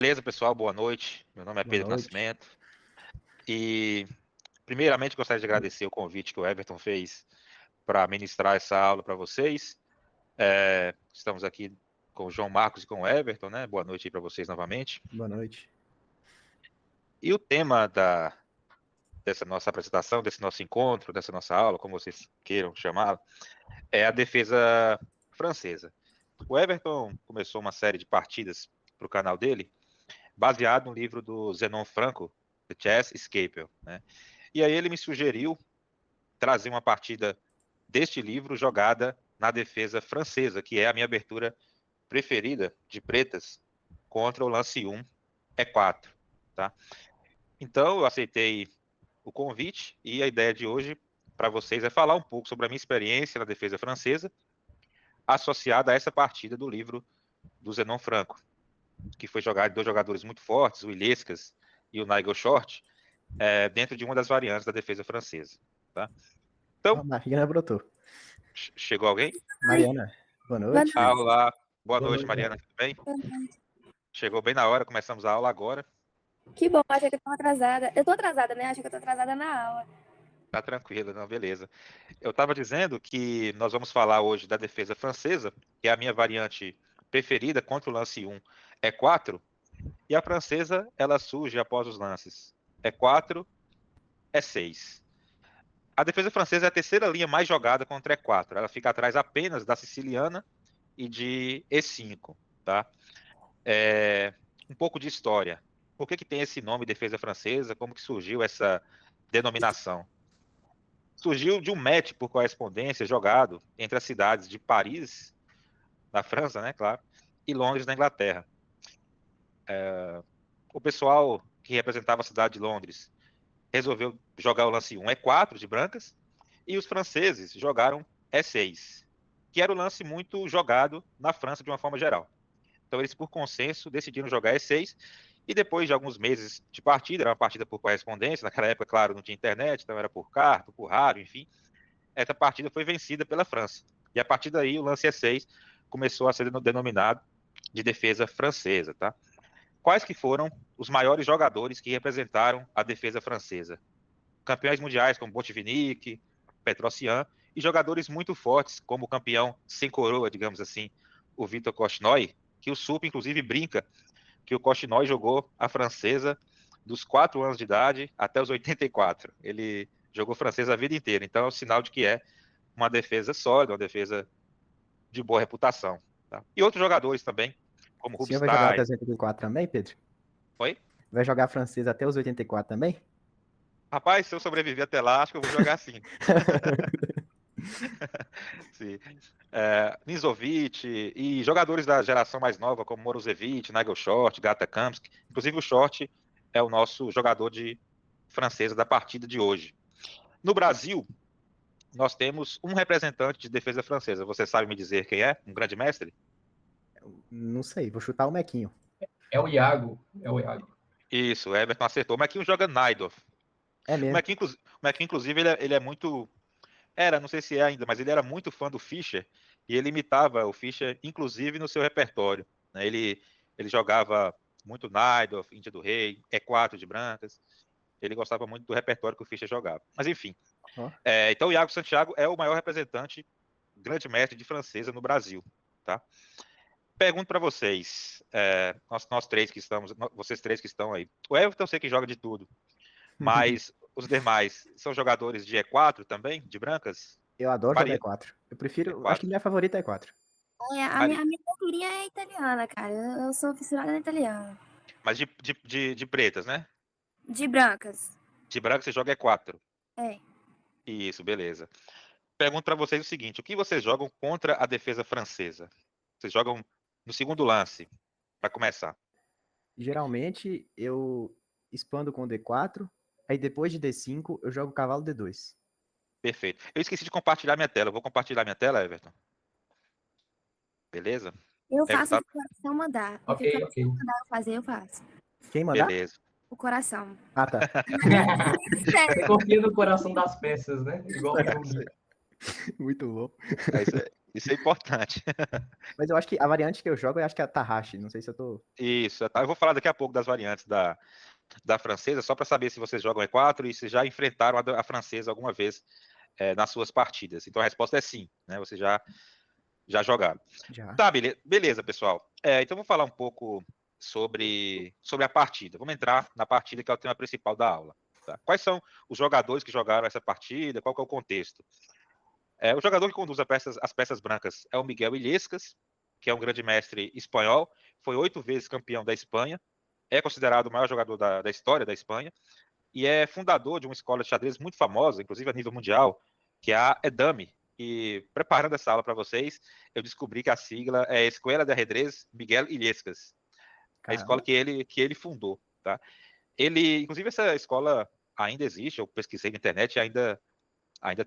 Beleza, pessoal? Boa noite. Meu nome é Boa Pedro noite. Nascimento. E, primeiramente, gostaria de agradecer o convite que o Everton fez para ministrar essa aula para vocês. Estamos aqui com o João Marcos e com o Everton, né? Boa noite aí para vocês novamente. Boa noite. E o tema dessa nossa apresentação, desse nosso encontro, dessa nossa aula, como vocês queiram chamá-la, é a defesa francesa. O Everton começou uma série de partidas para o canal dele, baseado no livro do Zenon Franco, The Chess Escape, né? E aí ele me sugeriu trazer uma partida deste livro jogada na defesa francesa, que é a minha abertura preferida de pretas contra o lance 1 E4, tá? Então eu aceitei o convite e a ideia de hoje para vocês é falar um pouco sobre a minha experiência na defesa francesa associada a essa partida do livro do Zenon Franco, que foi jogado de dois jogadores muito fortes, o Illescas e o Nigel Short, dentro de uma das variantes da defesa francesa. Tá? Então, Mariana brotou. chegou alguém? Mariana, boa noite. Olá, boa noite, noite, Mariana, tudo bem? Boa noite. Chegou bem na hora, começamos a aula agora. Que bom, achei que eu tô atrasada. Eu tô atrasada, né? Achei que eu tô atrasada na aula. Tá tranquilo, não, beleza. Eu estava dizendo que nós vamos falar hoje da defesa francesa, que é a minha variante preferida contra o lance 1 E4, e a francesa, ela surge após os lances E4, E6. A defesa francesa é a terceira linha mais jogada contra E4. Ela fica atrás apenas da siciliana e de E5, tá? Um pouco de história. Por que tem esse nome defesa francesa? Como que surgiu essa denominação? Surgiu de um match por correspondência jogado entre as cidades de Paris, na França, né, claro, e Londres, na Inglaterra. O pessoal que representava a cidade de Londres resolveu jogar o lance 1 E4 de brancas, e os franceses jogaram E6, que era o lance muito jogado na França de uma forma geral. Então eles, por consenso, decidiram jogar E6, e depois de alguns meses de partida, era uma partida por correspondência, naquela época, claro, não tinha internet, então era por carta, por rádio, enfim, essa partida foi vencida pela França. E a partir daí o lance E6 começou a ser denominado de defesa francesa, tá? Quais que foram os maiores jogadores que representaram a defesa francesa? Campeões mundiais como Botvinnik, Petrosian, e jogadores muito fortes como o campeão sem coroa, digamos assim, o Vitor Korchnoi, que o Sup, inclusive, brinca que o Korchnoi jogou a francesa dos 4 anos de idade até os 84. Ele jogou francesa a vida inteira, então é um sinal de que é uma defesa sólida, uma defesa de boa reputação. Tá? E outros jogadores também, como O senhor vai jogar até Rubinstein. os 84 também, Pedro? Oi? Vai jogar francês até os 84 também? Rapaz, se eu sobreviver até lá, acho que eu vou jogar sim. Sim. Nizovic e jogadores da geração mais nova, como Morozevich, Nigel Short, Gata Kamsky. Inclusive o Short é o nosso jogador de francesa da partida de hoje. No Brasil, nós temos um representante de defesa francesa. Você sabe me dizer quem é? Um grande mestre? Não sei, vou chutar o Mequinho. É o Iago. Isso, o Everton acertou. O Mequinho joga Najdorf. É O mesmo? Mequinho, inclusive, ele é muito... não sei se é ainda, mas ele era muito fã do Fischer, e ele imitava o Fischer, inclusive, no seu repertório. Né? Ele jogava muito Najdorf, Índia do Rei, E4 de brancas. Ele gostava muito do repertório que o Fischer jogava. Mas, enfim. Oh. Então, o Iago Santiago é o maior representante, grande mestre de francesa no Brasil. Tá? Pergunto para vocês, nós três que estamos, vocês três que estão aí. O Everton eu sei que joga de tudo, mas os demais são jogadores de E4 também, de brancas? Eu adoro Varia. jogar E4. Eu prefiro, E4. acho que minha favorita é E4. A minha culturinha é italiana, cara. Eu sou fissurada na italiana. Mas de pretas, né? De brancas. De branco você joga E4. É. Isso, beleza. Pergunto para vocês o seguinte, o que vocês jogam contra a defesa francesa? Vocês jogam no segundo lance, para começar. Geralmente eu expando com D4, aí depois de D5 eu jogo cavalo D2. Perfeito. Eu esqueci de compartilhar minha tela. Eu vou compartilhar minha tela, Everton. Beleza? Eu Everton, faço o coração mandar. Ok. Mandar eu fazer, eu faço. Quem mandar? Beleza. O coração. Ah, tá. Você confia no coração das peças, né? Igual o filme. Muito bom. É isso aí. Isso é importante. Mas eu acho que a variante que eu jogo, eu acho que é a Tahashi. Não sei se eu tô... Isso, tá? Eu vou falar daqui a pouco das variantes da francesa, só para saber se vocês jogam E4 e se já enfrentaram a francesa alguma vez nas suas partidas. Então a resposta é sim, né? Vocês já jogaram. Já. Tá, beleza, pessoal. Então vou falar um pouco sobre a partida. Vamos entrar na partida, que é o tema principal da aula. Tá? Quais são os jogadores que jogaram essa partida? Qual que é o contexto? O jogador que conduz as peças brancas é o Miguel Illescas, que é um grande mestre espanhol, foi 8 vezes campeão da Espanha, é considerado o maior jogador da história da Espanha, e é fundador de uma escola de xadrez muito famosa, inclusive a nível mundial, que é a EDAME. E preparando essa aula para vocês, eu descobri que a sigla é Escola de Ajedrez Miguel Illescas, a escola Caramba. que ele fundou. Tá? Ele, inclusive, essa escola ainda existe, eu pesquisei na internet e ainda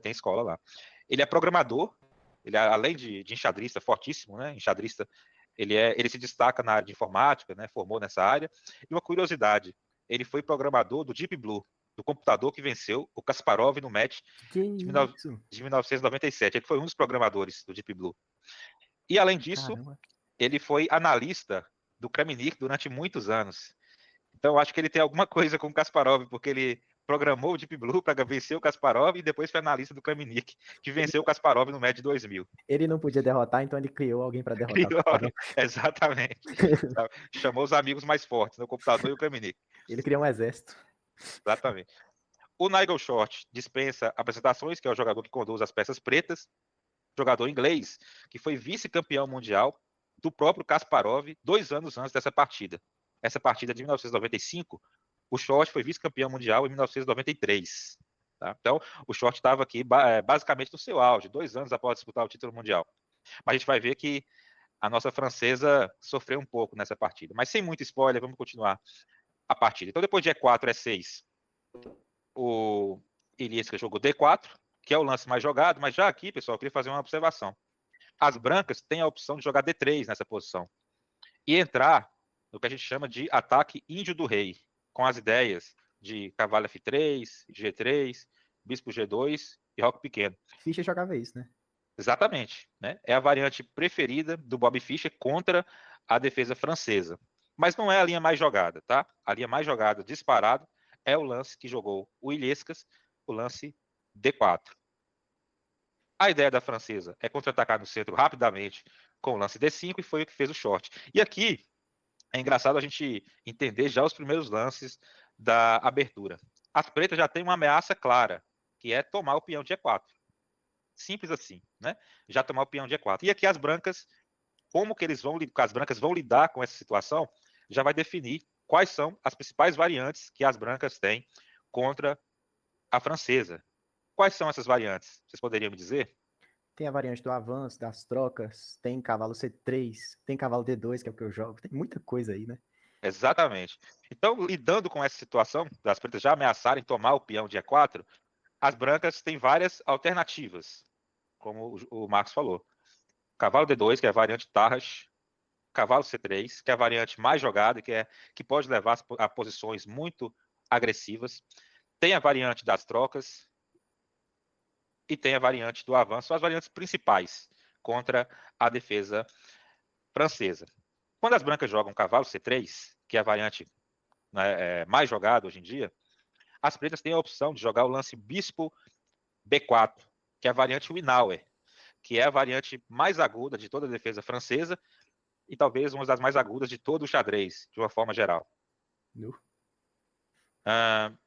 tem escola lá. Ele é programador, ele além de enxadrista fortíssimo, né? Enxadrista, ele se destaca na área de informática, né? Formou nessa área. E uma curiosidade, ele foi programador do Deep Blue, do computador que venceu o Kasparov no match Que de isso? 1997. Ele foi um dos programadores do Deep Blue. E além disso, Caramba. ele foi analista do Kramnik durante muitos anos. Então, eu acho que ele tem alguma coisa com o Kasparov, porque ele programou o Deep Blue para vencer o Kasparov e depois foi analista do Kramnik, que Ele, venceu o Kasparov no match 2000. ele não podia derrotar, então ele criou alguém pra derrotar o Criou, Kasparov. exatamente. Chamou os amigos mais fortes, o computador e o Kramnik. Ele criou um exército. Exatamente. O Nigel Short dispensa apresentações, que é o jogador que conduz as peças pretas, jogador inglês, que foi vice-campeão mundial do próprio Kasparov 2 anos antes dessa partida. Essa partida de 1995, o Short foi vice-campeão mundial em 1993. Tá? Então, o Short estava aqui basicamente no seu auge, 2 anos após disputar o título mundial. Mas a gente vai ver que a nossa francesa sofreu um pouco nessa partida. Mas sem muito spoiler, vamos continuar a partida. Então, depois de E4, E6, o Iliesca jogou D4, que é o lance mais jogado, mas já aqui, pessoal, eu queria fazer uma observação. As brancas têm a opção de jogar D3 nessa posição e entrar no que a gente chama de ataque índio do rei, com as ideias de cavalo F3, G3, bispo G2 e roque pequeno. Fischer jogava isso, né? Exatamente. Né? É a variante preferida do Bob Fischer contra a defesa francesa. Mas não é a linha mais jogada, tá? A linha mais jogada, disparado, é o lance que jogou o Illescas, o lance D4. A ideia da francesa é contra-atacar no centro rapidamente com o lance D5 e foi o que fez o short. E aqui é engraçado a gente entender já os primeiros lances da abertura. As pretas já têm uma ameaça clara, que é tomar o peão de E4. Simples assim, né? Já tomar o peão de E4. E aqui as brancas, como que as brancas vão lidar com essa situação, já vai definir quais são as principais variantes que as brancas têm contra a francesa. Quais são essas variantes? Vocês poderiam me dizer? Tem a variante do avanço, das trocas, tem cavalo C3, tem cavalo D2, que é o que eu jogo. Tem muita coisa aí, né? Exatamente. Então, lidando com essa situação, das pretas já ameaçarem tomar o peão de E4, as brancas têm várias alternativas, como o Marcos falou. Cavalo D2, que é a variante Tarras, cavalo C3, que é a variante mais jogada, que pode levar a posições muito agressivas. Tem a variante das trocas e tem a variante do avanço, são as variantes principais contra a defesa francesa. Quando as brancas jogam cavalo C3, que é a variante, né, mais jogada hoje em dia, as pretas têm a opção de jogar o lance bispo B4, que é a variante Winauer, que é a variante mais aguda de toda a defesa francesa e talvez uma das mais agudas de todo o xadrez, de uma forma geral.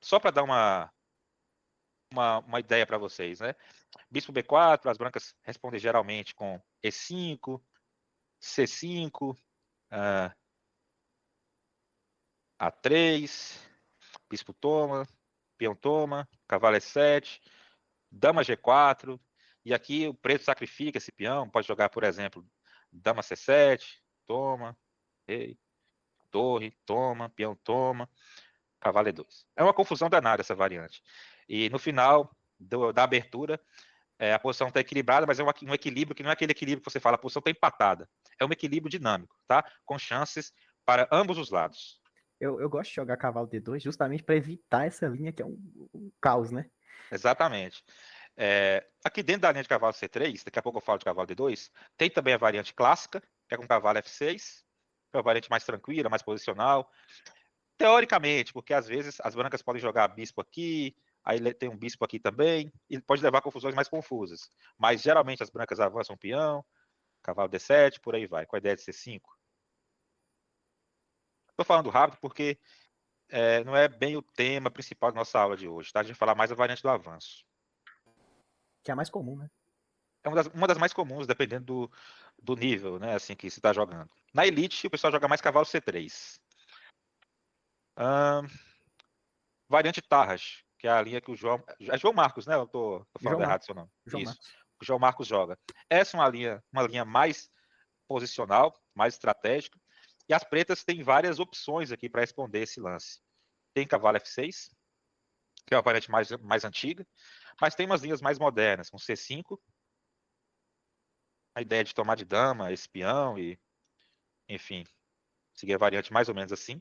Só para dar uma ideia para vocês, né? Bispo B4, as brancas respondem geralmente com E5, C5, A3, bispo toma, peão toma, cavalo E7, dama G4, e aqui o preto sacrifica esse peão, pode jogar, por exemplo, dama C7, toma, rei, torre, toma, peão toma, cavalo E2. É uma confusão danada essa variante. E no final da abertura, a posição está equilibrada, mas é um equilíbrio que não é aquele equilíbrio que você fala, a posição está empatada. É um equilíbrio dinâmico, tá? Com chances para ambos os lados. Eu gosto de jogar cavalo D2 justamente para evitar essa linha que é um caos, né? Exatamente. Aqui dentro da linha de cavalo C3, daqui a pouco eu falo de cavalo D2, tem também a variante clássica, que é com cavalo F6, que é uma variante mais tranquila, mais posicional. Teoricamente, porque às vezes as brancas podem jogar bispo aqui, aí tem um bispo aqui também, e pode levar a confusões mais confusas. Mas geralmente as brancas avançam um peão, cavalo D7, por aí vai, com a ideia de C5. Estou falando rápido porque não é bem o tema principal da nossa aula de hoje, tá? A gente vai falar mais da variante do avanço. Que é a mais comum, né? É uma das mais comuns, dependendo do nível, né, assim, que se está jogando. Na Elite, o pessoal joga mais cavalo C3. Variante Tarras, que é a linha que o João... É João Marcos, né? Eu tô falando errado seu nome. João Isso. Marcos. O João Marcos joga. Essa é uma linha mais posicional, mais estratégica. E as pretas têm várias opções aqui para responder esse lance. Tem cavalo F6, que é uma variante mais antiga, mas tem umas linhas mais modernas, com C5, a ideia de tomar de dama, espião e, enfim, seguir a variante mais ou menos assim.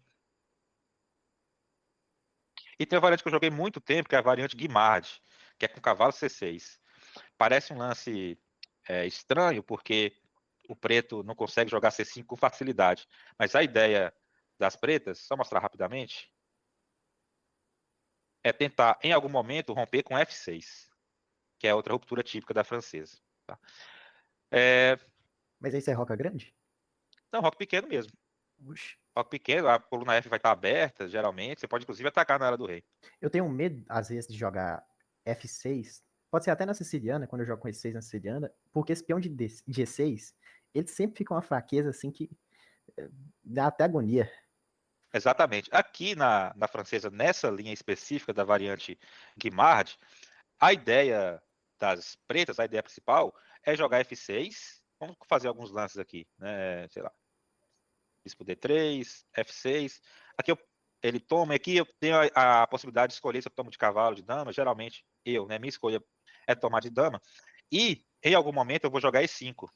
E tem a variante que eu joguei muito tempo, que é a variante Guimard, que é com cavalo C6. Parece um lance estranho, porque o preto não consegue jogar C5 com facilidade. Mas a ideia das pretas, só mostrar rapidamente, é tentar, em algum momento, romper com F6, que é outra ruptura típica da francesa. Tá? Mas aí você é roca grande? Não, rock pequeno mesmo. Oxi. Rock pequeno, a coluna F vai estar aberta, geralmente. Você pode, inclusive, atacar na área do rei. Eu tenho medo, às vezes, de jogar F6. Pode ser até na siciliana, quando eu jogo com E6 na siciliana, porque esse peão de G6, ele sempre fica uma fraqueza assim que dá até agonia. Exatamente. Aqui na francesa, nessa linha específica da variante Guimard, a ideia das pretas, a ideia principal, é jogar F6. Vamos fazer alguns lances aqui, né? Sei lá. Bispo D3, F6. Aqui ele toma, aqui eu tenho a possibilidade de escolher se eu tomo de cavalo, de dama. Geralmente né? Minha escolha é tomar de dama. E em algum momento eu vou jogar E5,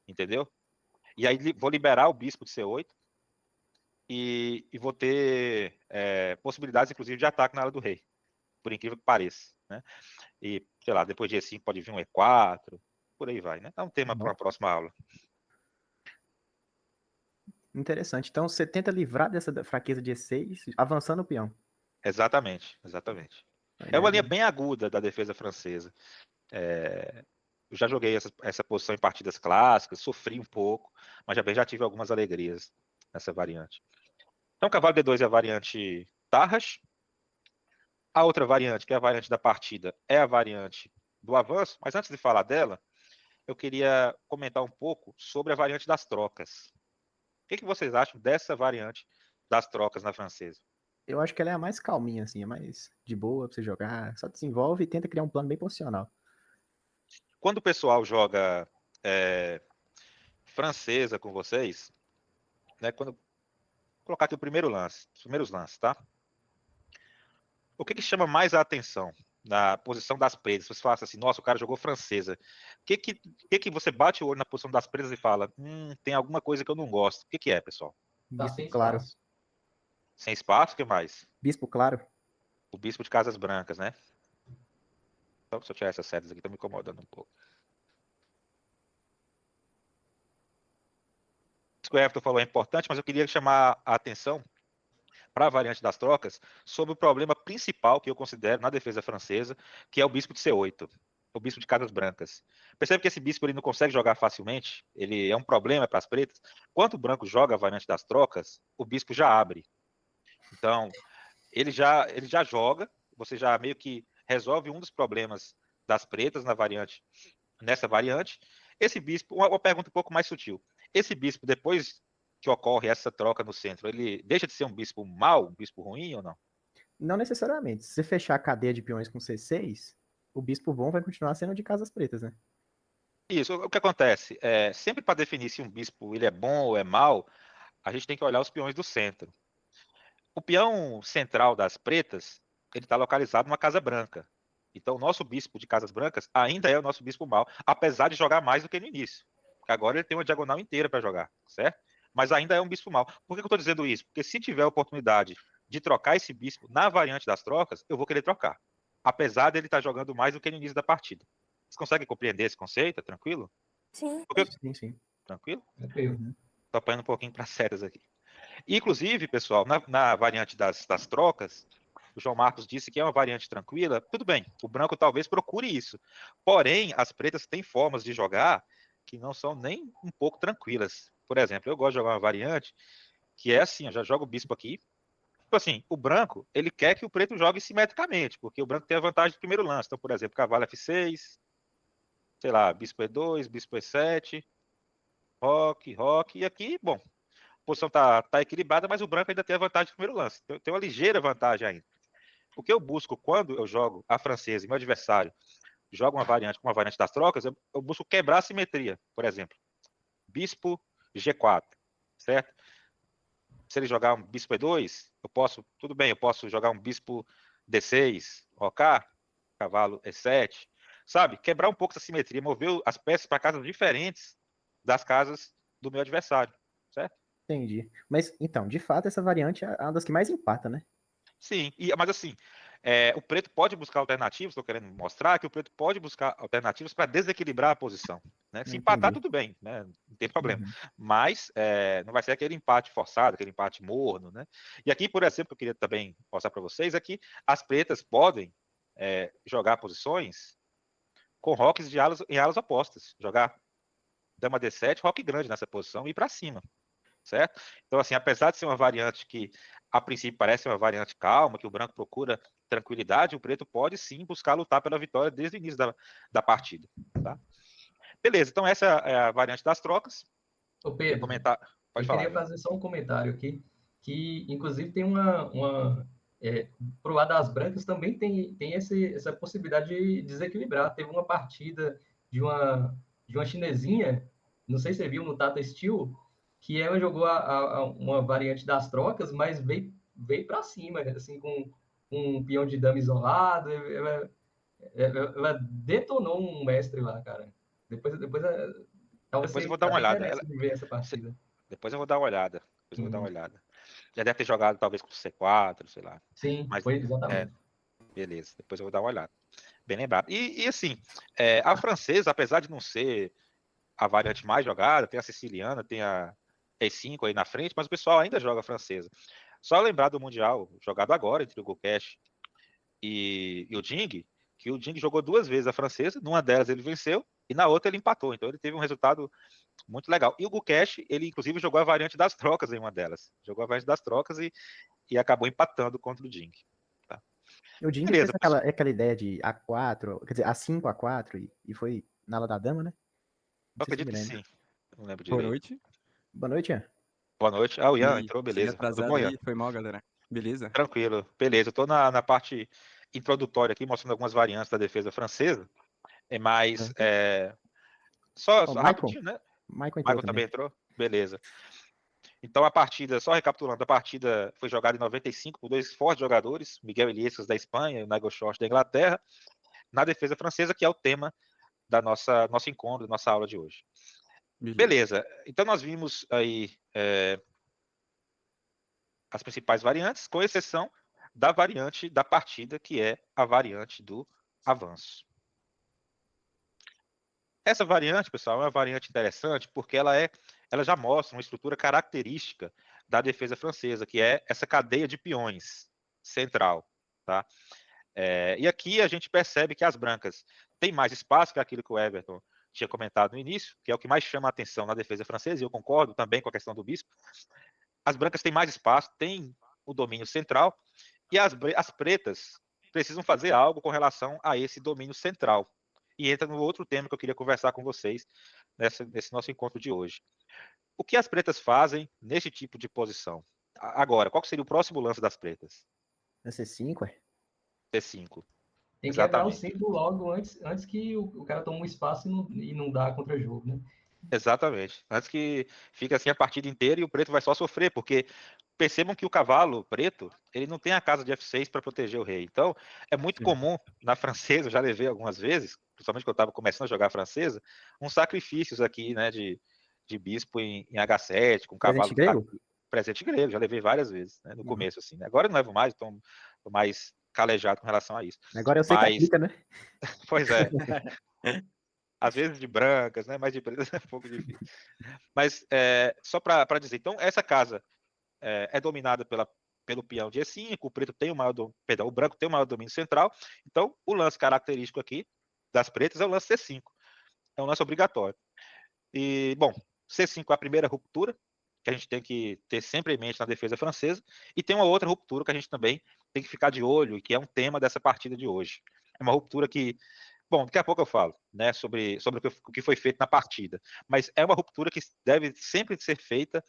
entendeu? E aí vou liberar o bispo de C8 e vou ter possibilidades, inclusive, de ataque na área do rei, por incrível que pareça, né? E, sei lá, depois de E5 pode vir um E4, por aí vai, né? É um tema para uma próxima aula. Interessante. Então você tenta livrar dessa fraqueza de E6, avançando o peão. Exatamente. É uma linha bem aguda da defesa francesa. Eu já joguei essa posição em partidas clássicas, sofri um pouco, mas já tive algumas alegrias nessa variante. Então, cavalo D2 é a variante Tarras. A outra variante, que é a variante da partida, é a variante do avanço. Mas antes de falar dela, eu queria comentar um pouco sobre a variante das trocas. O que vocês acham dessa variante das trocas na francesa? Eu acho que ela é a mais calminha, assim, é mais de boa pra você jogar. Só desenvolve e tenta criar um plano bem posicional. Quando o pessoal joga francesa com vocês, né? Quando colocar aqui o primeiro lance, os primeiros lances, tá? O que chama mais a atenção na posição das presas? Você fala assim, nossa, o cara jogou francesa. O que você bate o olho na posição das presas e fala, tem alguma coisa que eu não gosto? O que é, pessoal? Tá Bispo sem claro. espaço. Sem espaço, o que mais? Bispo claro. O bispo de casas brancas, né? Então, deixa eu tirar essas setas aqui, estão me incomodando um pouco. Isso que o Everton falou é importante, mas eu queria chamar a atenção para a variante das trocas sobre o problema principal que eu considero na defesa francesa, que é o bispo de C8, o bispo de casas brancas. Percebe que esse bispo ele não consegue jogar facilmente, ele é um problema para as pretas. Quando o branco joga a variante das trocas, o bispo já abre. Então, ele já joga, você já meio que resolve um dos problemas das pretas nessa variante. Esse bispo, uma pergunta um pouco mais sutil. Esse bispo, depois que ocorre essa troca no centro, ele deixa de ser um bispo mau, um bispo ruim ou não? Não necessariamente. Se você fechar a cadeia de peões com C6, o bispo bom vai continuar sendo de casas pretas, né? Isso, o que acontece? Sempre para definir se um bispo ele é bom ou é mau, a gente tem que olhar os peões do centro. O peão central das pretas, ele está localizado numa casa branca. Então, o nosso bispo de casas brancas ainda é o nosso bispo mau, apesar de jogar mais do que no início. Porque agora ele tem uma diagonal inteira para jogar, certo? Mas ainda é um bispo mau. Por que eu estou dizendo isso? Porque se tiver a oportunidade de trocar esse bispo na variante das trocas, eu vou querer trocar. apesar dele estar jogando mais do que no início da partida. Vocês conseguem compreender esse conceito? É tranquilo? Sim. Sim. Tranquilo? Tranquilo. Tô apanhando um pouquinho para sérias aqui. Inclusive, pessoal, na variante das trocas, o João Marcos disse que é uma variante tranquila. Tudo bem, o branco talvez procure isso. Porém, as pretas têm formas de jogar que não são nem um pouco tranquilas. Por exemplo, eu gosto de jogar uma variante que é assim, eu já jogo o bispo aqui. Tipo assim, o branco, ele quer que o preto jogue simetricamente, porque o branco tem a vantagem do primeiro lance. Então, por exemplo, cavalo F6, sei lá, bispo E2, bispo E7, roque, e aqui, bom, a posição tá equilibrada, mas o branco ainda tem a vantagem do primeiro lance. Tem uma ligeira vantagem ainda. O que eu busco quando eu jogo a francesa e meu adversário joga uma variante com uma variante das trocas, eu busco quebrar a simetria. Por exemplo, bispo G4, certo? Se ele jogar um bispo E2, tudo bem, eu posso jogar um bispo D6, OK, cavalo E7, sabe? Quebrar um pouco essa simetria, mover as peças para casas diferentes das casas do meu adversário, certo? Entendi. Mas, então, de fato, essa variante é uma das que mais empata, né? Sim, mas assim, o preto pode buscar alternativas, estou querendo mostrar que o preto pode buscar alternativas para desequilibrar a posição. Né? Se empatar, tudo bem, né? Não tem problema. Mas não vai ser aquele empate forçado, aquele empate morno. Né? E aqui, por exemplo, que eu queria também mostrar para vocês é que as pretas podem jogar posições com roques em alas opostas. Jogar dama D7, roque grande nessa posição e ir para cima. Certo? Então, assim, apesar de ser uma variante que, a princípio, parece uma variante calma, que o branco procura tranquilidade, o preto pode sim buscar lutar pela vitória desde o início da partida. Tá? Beleza, então essa é a variante das trocas. Ô Pedro, comentar... Pode eu falar, queria fazer só um comentário aqui, que inclusive tem pro lado das brancas também tem essa possibilidade de desequilibrar. Teve uma partida de uma chinesinha, não sei se você viu no Tata Steel, que ela jogou uma variante das trocas, mas veio para cima, assim, com um peão de dama isolado. Ela detonou um mestre lá, cara. Depois talvez depois eu você vou dar uma até olhada. merece ver essa partida. Depois eu vou dar uma olhada. Já deve ter jogado talvez com C4, sei lá. Sim, Mas, foi exatamente. Beleza, depois eu vou dar uma olhada. Bem lembrado. E assim, a francesa, apesar de não ser a variante mais jogada, tem a siciliana, tem a E5 aí na frente, mas o pessoal ainda joga a francesa. Só lembrar do Mundial, jogado agora entre o Gukesh e o Ding, que o Ding jogou 2 vezes a francesa, numa delas ele venceu e na outra ele empatou, então ele teve um resultado muito legal. E o Gukesh, ele inclusive jogou a variante das trocas em uma delas. Jogou a variante das trocas e acabou empatando contra o Ding. Tá? O Ding Beleza, fez aquela ideia de A4, quer dizer, A5, A4, e foi na ala da dama, né? Eu acredito que sim. Não lembro Boa direito. noite. Boa noite, Ian. Boa noite. O Ian E entrou, cheguei beleza. Tudo atrasado bom, Ian? aí, foi mal, galera. Beleza? Tranquilo, beleza. Eu tô na parte introdutória aqui, mostrando algumas variantes da defesa francesa. Mas só rapidinho, né? Michael entrou Michael também entrou? Beleza. Então a partida, só recapitulando, a partida foi jogada em 95 por 2 fortes jogadores, Miguel Ilieses da Espanha e o Nigel Short da Inglaterra, na defesa francesa, que é o tema da nosso encontro, da nossa aula de hoje. Beleza. Então nós vimos aí as principais variantes, com exceção da variante da partida, que é a variante do avanço. Essa variante, pessoal, é uma variante interessante porque ela já mostra uma estrutura característica da defesa francesa, que é essa cadeia de peões central. Tá? E aqui a gente percebe que as brancas têm mais espaço que aquilo que o Everton tinha comentado no início, que é o que mais chama a atenção na defesa francesa, e eu concordo também com a questão do bispo. As brancas têm mais espaço, têm o domínio central, e as pretas precisam fazer algo com relação a esse domínio central. E entra no outro tema que eu queria conversar com vocês nesse nosso encontro de hoje. O que as pretas fazem nesse tipo de posição? Agora, qual seria o próximo lance das pretas? C5, é? C5. Tem que quebrar o símbolo logo antes que o cara tome um espaço e não dá contra-jogo, né? Exatamente. Antes que fique assim a partida inteira e o preto vai só sofrer, porque percebam que o cavalo preto, ele não tem a casa de F6 para proteger o rei. Então, é muito comum na francesa, eu já levei algumas vezes, principalmente quando eu estava começando a jogar a francesa, uns sacrifícios aqui, né, de bispo em H7, com cavalo... Presente grego? Presente grego, já levei várias vezes, né, no começo, assim. Né? Agora eu não levo mais, então tô mais calejado com relação a isso. Agora eu sei que aplica, né? Pois é. Às vezes de brancas, né? Mas de pretas é um pouco difícil. Mas só para dizer, então essa casa é dominada pelo peão de E5, o preto tem o maior perdão, o branco tem o maior domínio central. Então o lance característico aqui das pretas é o lance C5. É um lance obrigatório. E, bom, C5 é a primeira ruptura que a gente tem que ter sempre em mente na defesa francesa, e tem uma outra ruptura que a gente também tem que ficar de olho, e que é um tema dessa partida de hoje. É uma ruptura que, bom, daqui a pouco eu falo, né, sobre o que foi feito na partida, mas é uma ruptura que deve sempre ser feita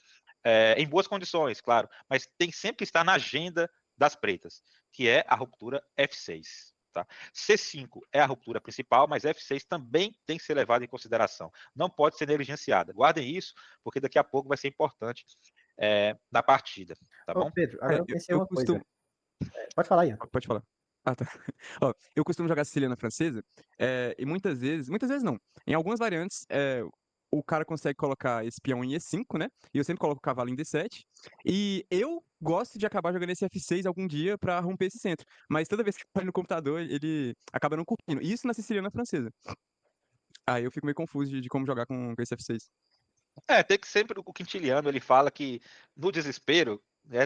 em boas condições, claro, mas tem sempre que estar na agenda das pretas, que é a ruptura F6. Tá? C5 é a ruptura principal, mas F6 também tem que ser levado em consideração. Não pode ser negligenciada. Guardem isso, porque daqui a pouco vai ser importante na partida. Tá bom? Pedro, agora eu pensei uma coisa. Pode falar, Ian. Pode falar. Ah, tá. Ó, eu costumo jogar siciliana francesa, e muitas vezes não, em algumas variantes, o cara consegue colocar esse peão em E5, né? E eu sempre coloco o cavalo em D7. E eu gosto de acabar jogando esse F6 algum dia pra romper esse centro. Mas toda vez que vai no computador, ele acaba não curtindo. Isso na siciliana francesa. Aí eu fico meio confuso de como jogar com esse F6. Tem que sempre, o Quintiliano, ele fala que no desespero,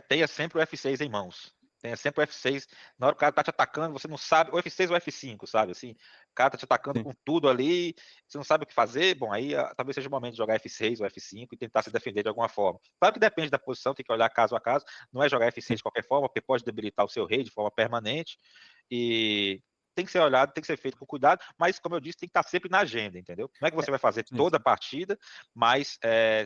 tenha sempre o F6 em mãos. Tenha sempre o F6, na hora que o cara tá te atacando, você não sabe, o F6 ou o F5, sabe, assim, o cara tá te atacando com tudo ali, você não sabe o que fazer, bom, aí talvez seja o momento de jogar F6 ou F5 e tentar se defender de alguma forma. Claro que depende da posição, tem que olhar caso a caso, não é jogar F6 de qualquer forma, porque pode debilitar o seu rei de forma permanente, e tem que ser olhado, tem que ser feito com cuidado, mas, como eu disse, tem que estar sempre na agenda, entendeu? Não é que você vai fazer toda a partida, mas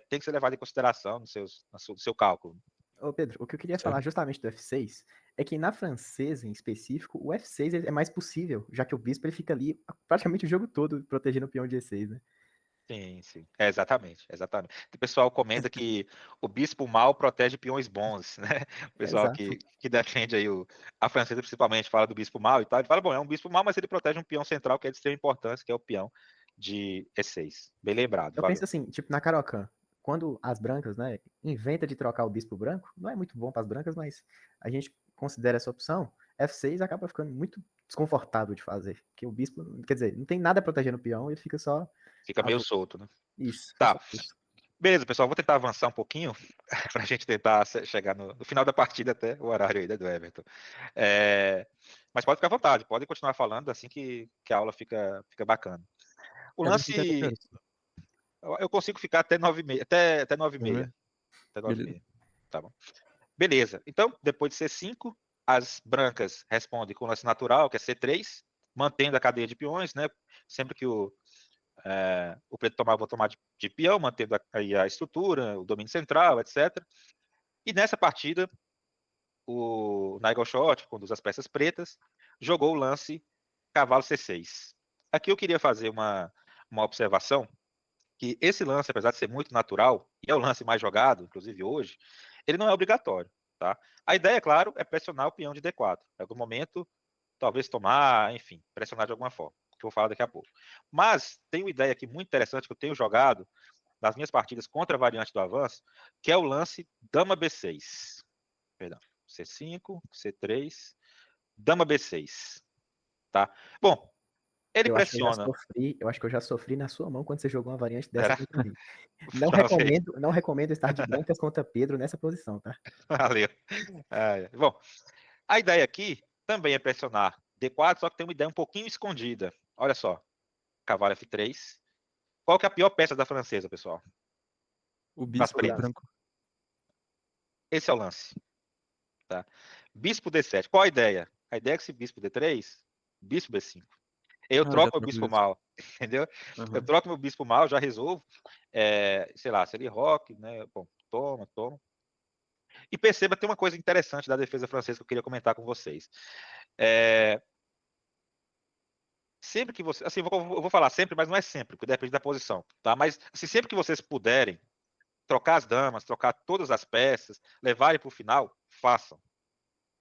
tem que ser levado em consideração no seu cálculo. Ô Pedro, o que eu queria falar justamente do F6 é que na francesa, em específico, o F6 é mais possível, já que o bispo ele fica ali praticamente o jogo todo protegendo o peão de E6, né? Sim. Exatamente. O pessoal comenta que o bispo mal protege peões bons, né? O pessoal que defende aí a francesa principalmente fala do bispo mal e tal. Ele fala, bom, é um bispo mal, mas ele protege um peão central que é de extrema importância, que é o peão de E6. Bem lembrado. Eu penso assim, tipo, na Caro-Kann, quando as brancas, né, inventa de trocar o bispo branco, não é muito bom para as brancas, mas a gente considera essa opção, F6 acaba ficando muito desconfortável de fazer, porque o bispo, quer dizer, não tem nada protegendo o peão, ele fica só... Fica meio solto, né? Isso. Tá. Beleza, pessoal, vou tentar avançar um pouquinho para a gente tentar chegar no final da partida até o horário aí do Everton. Mas pode ficar à vontade, pode continuar falando assim que a aula fica bacana. O lance... Eu consigo ficar até 9h30. Até 9h30. Até 9h30. Tá bom. Beleza. Então, depois de C5, as brancas respondem com o lance natural, que é C3, mantendo a cadeia de peões, né? Sempre que o preto tomar, eu vou tomar de peão, mantendo aí a estrutura, o domínio central, etc. E nessa partida, o Nigel Short, que conduz as peças pretas, jogou o lance cavalo C6. Aqui eu queria fazer uma observação, que esse lance, apesar de ser muito natural, e é o lance mais jogado, inclusive hoje, ele não é obrigatório. Tá? A ideia, claro, é pressionar o peão de D4. Em algum momento, talvez tomar, enfim, pressionar de alguma forma, que eu vou falar daqui a pouco. Mas tem uma ideia aqui muito interessante que eu tenho jogado nas minhas partidas contra a variante do avanço, que é o lance dama B6. Perdão, C5, C3, dama B6. Tá? Bom, ele pressiona. Eu acho que eu já sofri na sua mão quando você jogou uma variante dessa contra mim. Não recomendo estar de brancas contra Pedro nessa posição, tá? Valeu. Bom, a ideia aqui também é pressionar D4, só que tem uma ideia um pouquinho escondida. Olha só, cavalo F3. Qual que é a pior peça da francesa, pessoal? O bispo branco. Esse é o lance. Tá? Bispo D7. Qual a ideia? A ideia é que se bispo D3, bispo B5. Eu troco meu bispo mal, entendeu? Uhum. Eu troco meu bispo mal, já resolvo. Sei lá, se ele roque, né? Bom, toma. E perceba, tem uma coisa interessante da defesa francesa que eu queria comentar com vocês. Sempre que você... Assim, eu vou falar sempre, mas não é sempre, porque depende da posição. Tá? Mas assim, sempre que vocês puderem trocar as damas, trocar todas as peças, levarem para o final, façam.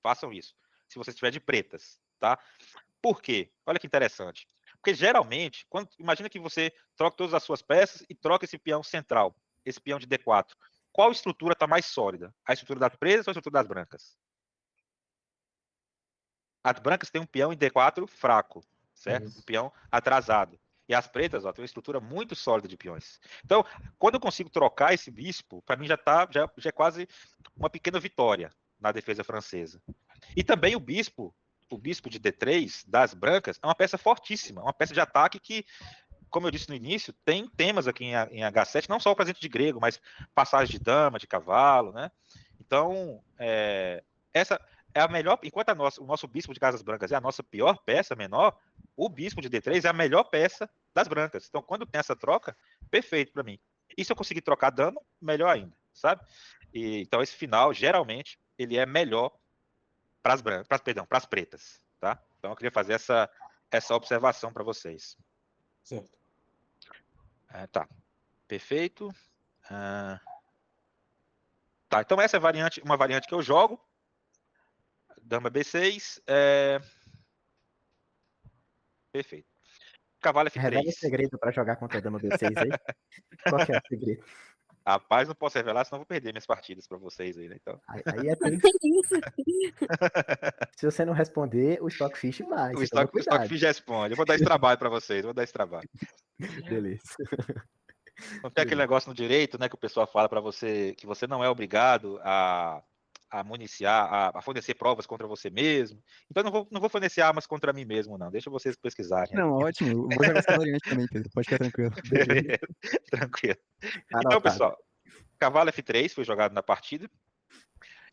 Façam isso. Se você estiver de pretas, tá? Por quê? Olha que interessante. Porque geralmente, imagina que você troca todas as suas peças e troca esse peão central, esse peão de D4. Qual estrutura está mais sólida? A estrutura das pretas ou a estrutura das brancas? as brancas têm um peão em D4 fraco, certo? Isso. Um peão atrasado. E as pretas, ó, têm uma estrutura muito sólida de peões. Então, quando eu consigo trocar esse bispo, para mim já é quase uma pequena vitória na defesa francesa. E também o bispo de D3 das brancas é uma peça fortíssima, uma peça de ataque que, como eu disse no início, tem temas aqui em H7, não só o presente de grego, mas passagem de dama, de cavalo, né? Então, essa é a melhor, enquanto o nosso bispo de casas brancas é a nossa pior peça menor, o bispo de D3 é a melhor peça das brancas. Então, quando tem essa troca, perfeito para mim. E se eu conseguir trocar dama, melhor ainda, sabe? Então, esse final, geralmente, ele é melhor para as pretas, tá? Então, eu queria fazer essa observação para vocês. Certo. Tá, perfeito. Tá, então essa é uma variante que eu jogo. Dama B6. Perfeito. Cavalo Revela o F3. segredo pra jogar contra a dama B6 aí. Qual que é o segredo? Rapaz, não posso revelar, senão eu vou perder minhas partidas para vocês aí, né? Então, Aí é tenso. Isso. Se você não responder, o Stockfish vai. o Você toma cuidado. Stockfish responde. Eu vou dar esse trabalho para vocês, vou dar esse trabalho. Beleza. Não tem aquele negócio no direito, né, que o pessoal fala para você que você não é obrigado a municiar, a fornecer provas contra você mesmo. Então não vou fornecer armas contra mim mesmo, não. Deixa vocês pesquisarem. Não, ótimo. Eu vou jogar essa variante também, Pedro. Pode ficar tranquilo. Tranquilo. Então, Anotado. pessoal, cavalo F3 foi jogado na partida.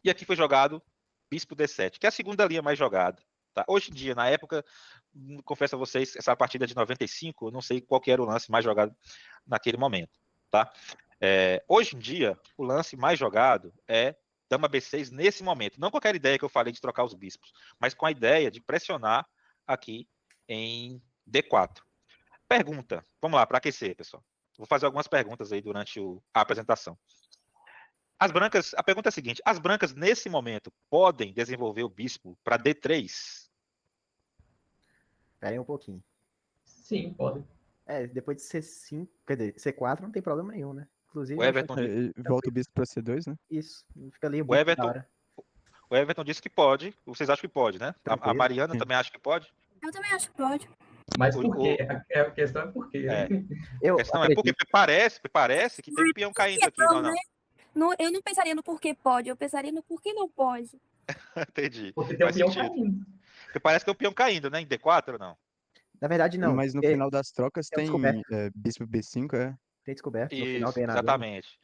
E aqui foi jogado bispo D7, que é a segunda linha mais jogada. Tá? Hoje em dia, na época, confesso a vocês, essa partida é de 95, eu não sei qual que era o lance mais jogado naquele momento. Tá? Hoje em dia, o lance mais jogado é dama B6 nesse momento. Não com aquela ideia que eu falei de trocar os bispos, mas com a ideia de pressionar aqui em D4. Pergunta, vamos lá, para aquecer, pessoal. Vou fazer algumas perguntas aí durante a apresentação. As brancas, a pergunta é a seguinte: as brancas nesse momento podem desenvolver o bispo para D3? Espera aí um pouquinho. Sim, pode. Depois de C5, quer dizer, C4 não tem problema nenhum, né? Inclusive, O Everton, Volta o bispo pra C2, né? isso, fica ali o o bico Everton, da hora. o Everton disse que pode. Vocês acham que pode, né? A Tranquilo. Mariana Sim. também acha que pode. Eu também acho que pode. Mas O- por quê? A questão é por quê. É. Eu A questão é porque acredito. parece que tem um peão caindo aqui. Não, não. Eu não pensaria no porquê pode, eu pensaria no porquê não pode. Entendi. Porque tem um Faz peão sentido. caindo. Porque parece que tem um peão caindo, né? Em D4 ou não? Na verdade, não. Mas no porque final das trocas tem tem descoberto. bispo B5, Tem descoberto no final Isso, ganha na dama. exatamente.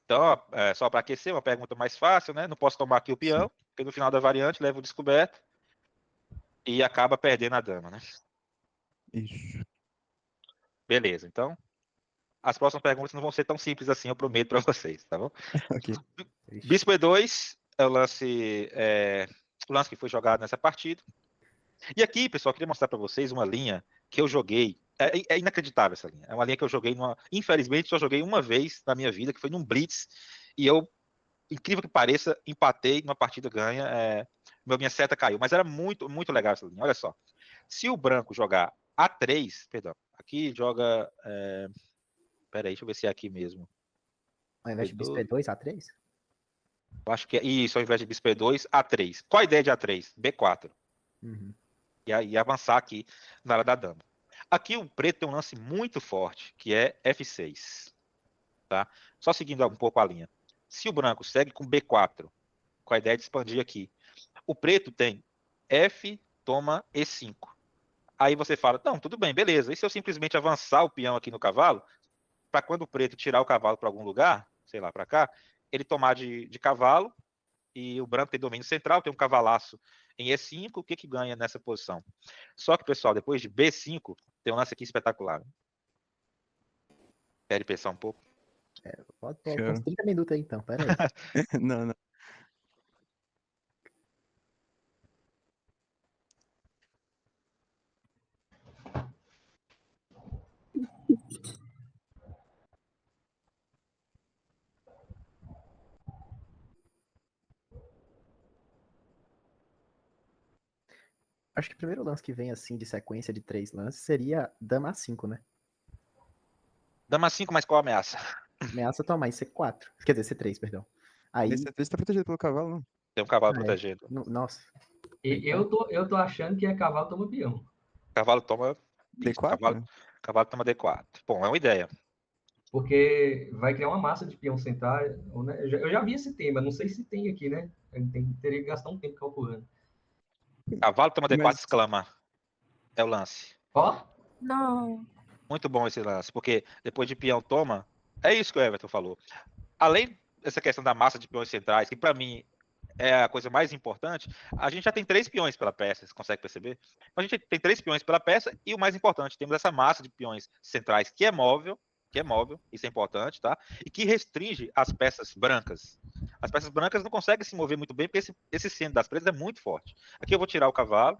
Então, só para aquecer, uma pergunta mais fácil, né? Não posso tomar aqui o peão, porque no final da variante leva o descoberto e acaba perdendo a dama, né? Isso. Beleza, então as próximas perguntas não vão ser tão simples assim, eu prometo para vocês, tá bom? Ok. Ixi. Bispo E2 é o lance que foi jogado nessa partida. E aqui, pessoal, eu queria mostrar para vocês uma linha que eu joguei. É inacreditável essa linha. É uma linha que eu joguei infelizmente, só joguei uma vez na minha vida, que foi num Blitz. E eu, incrível que pareça, empatei numa partida ganha. Minha seta caiu. Mas era muito, muito legal essa linha. Olha só. Se o branco jogar A3, perdão, aqui joga. Peraí, deixa eu ver se é aqui mesmo. Ao invés de bispo E2, A3? Eu acho que é isso, ao invés de bispo E2, A3. Qual a ideia de A3? B4. Uhum. E avançar aqui na área da dama. Aqui o preto tem um lance muito forte, que é F6. Tá? Só seguindo um pouco a linha. Se o branco segue com B4, com a ideia de expandir aqui, o preto tem F, toma E5. Aí você fala, não, tudo bem, beleza. E se eu simplesmente avançar o peão aqui no cavalo, para quando o preto tirar o cavalo para algum lugar, sei lá, para cá, ele tomar de cavalo, e o branco tem domínio central, tem um cavalaço em E5, o que ganha nessa posição? Só que, pessoal, depois de B5, tem um lance aqui espetacular. Querem pensar um pouco? Pode Sure. uns 30 minutos aí, então, pera aí. Não. Acho que o primeiro lance que vem, assim, de sequência de 3 lances seria dama A5, né? Dama 5, mas qual a ameaça? Ameaça tomar em C4. Quer dizer, C3, perdão. Aí, Esse C3 tá protegido pelo cavalo, não? Tem um cavalo Ah, é. protegendo. Nossa. Eu tô achando que é cavalo toma peão. Cavalo toma. D4? Cavalo toma D4. Bom, é uma ideia. Porque vai criar uma massa de peão central. Né? Eu já vi esse tema, não sei se tem aqui, né? Teria que gastar um tempo calculando. Cavalo toma D4, Mas- exclama. É o lance. Ó, Não. Muito bom esse lance, porque depois de peão toma, é isso que o Everton falou. Além dessa questão da massa de peões centrais, que para mim é a coisa mais importante, a gente já tem 3 peões pela peça, você consegue perceber? A gente tem 3 peões pela peça e o mais importante, temos essa massa de peões centrais que é móvel, isso é importante, tá? E que restringe as peças brancas. As peças brancas não conseguem se mover muito bem, porque esse centro das pretas é muito forte. Aqui eu vou tirar o cavalo,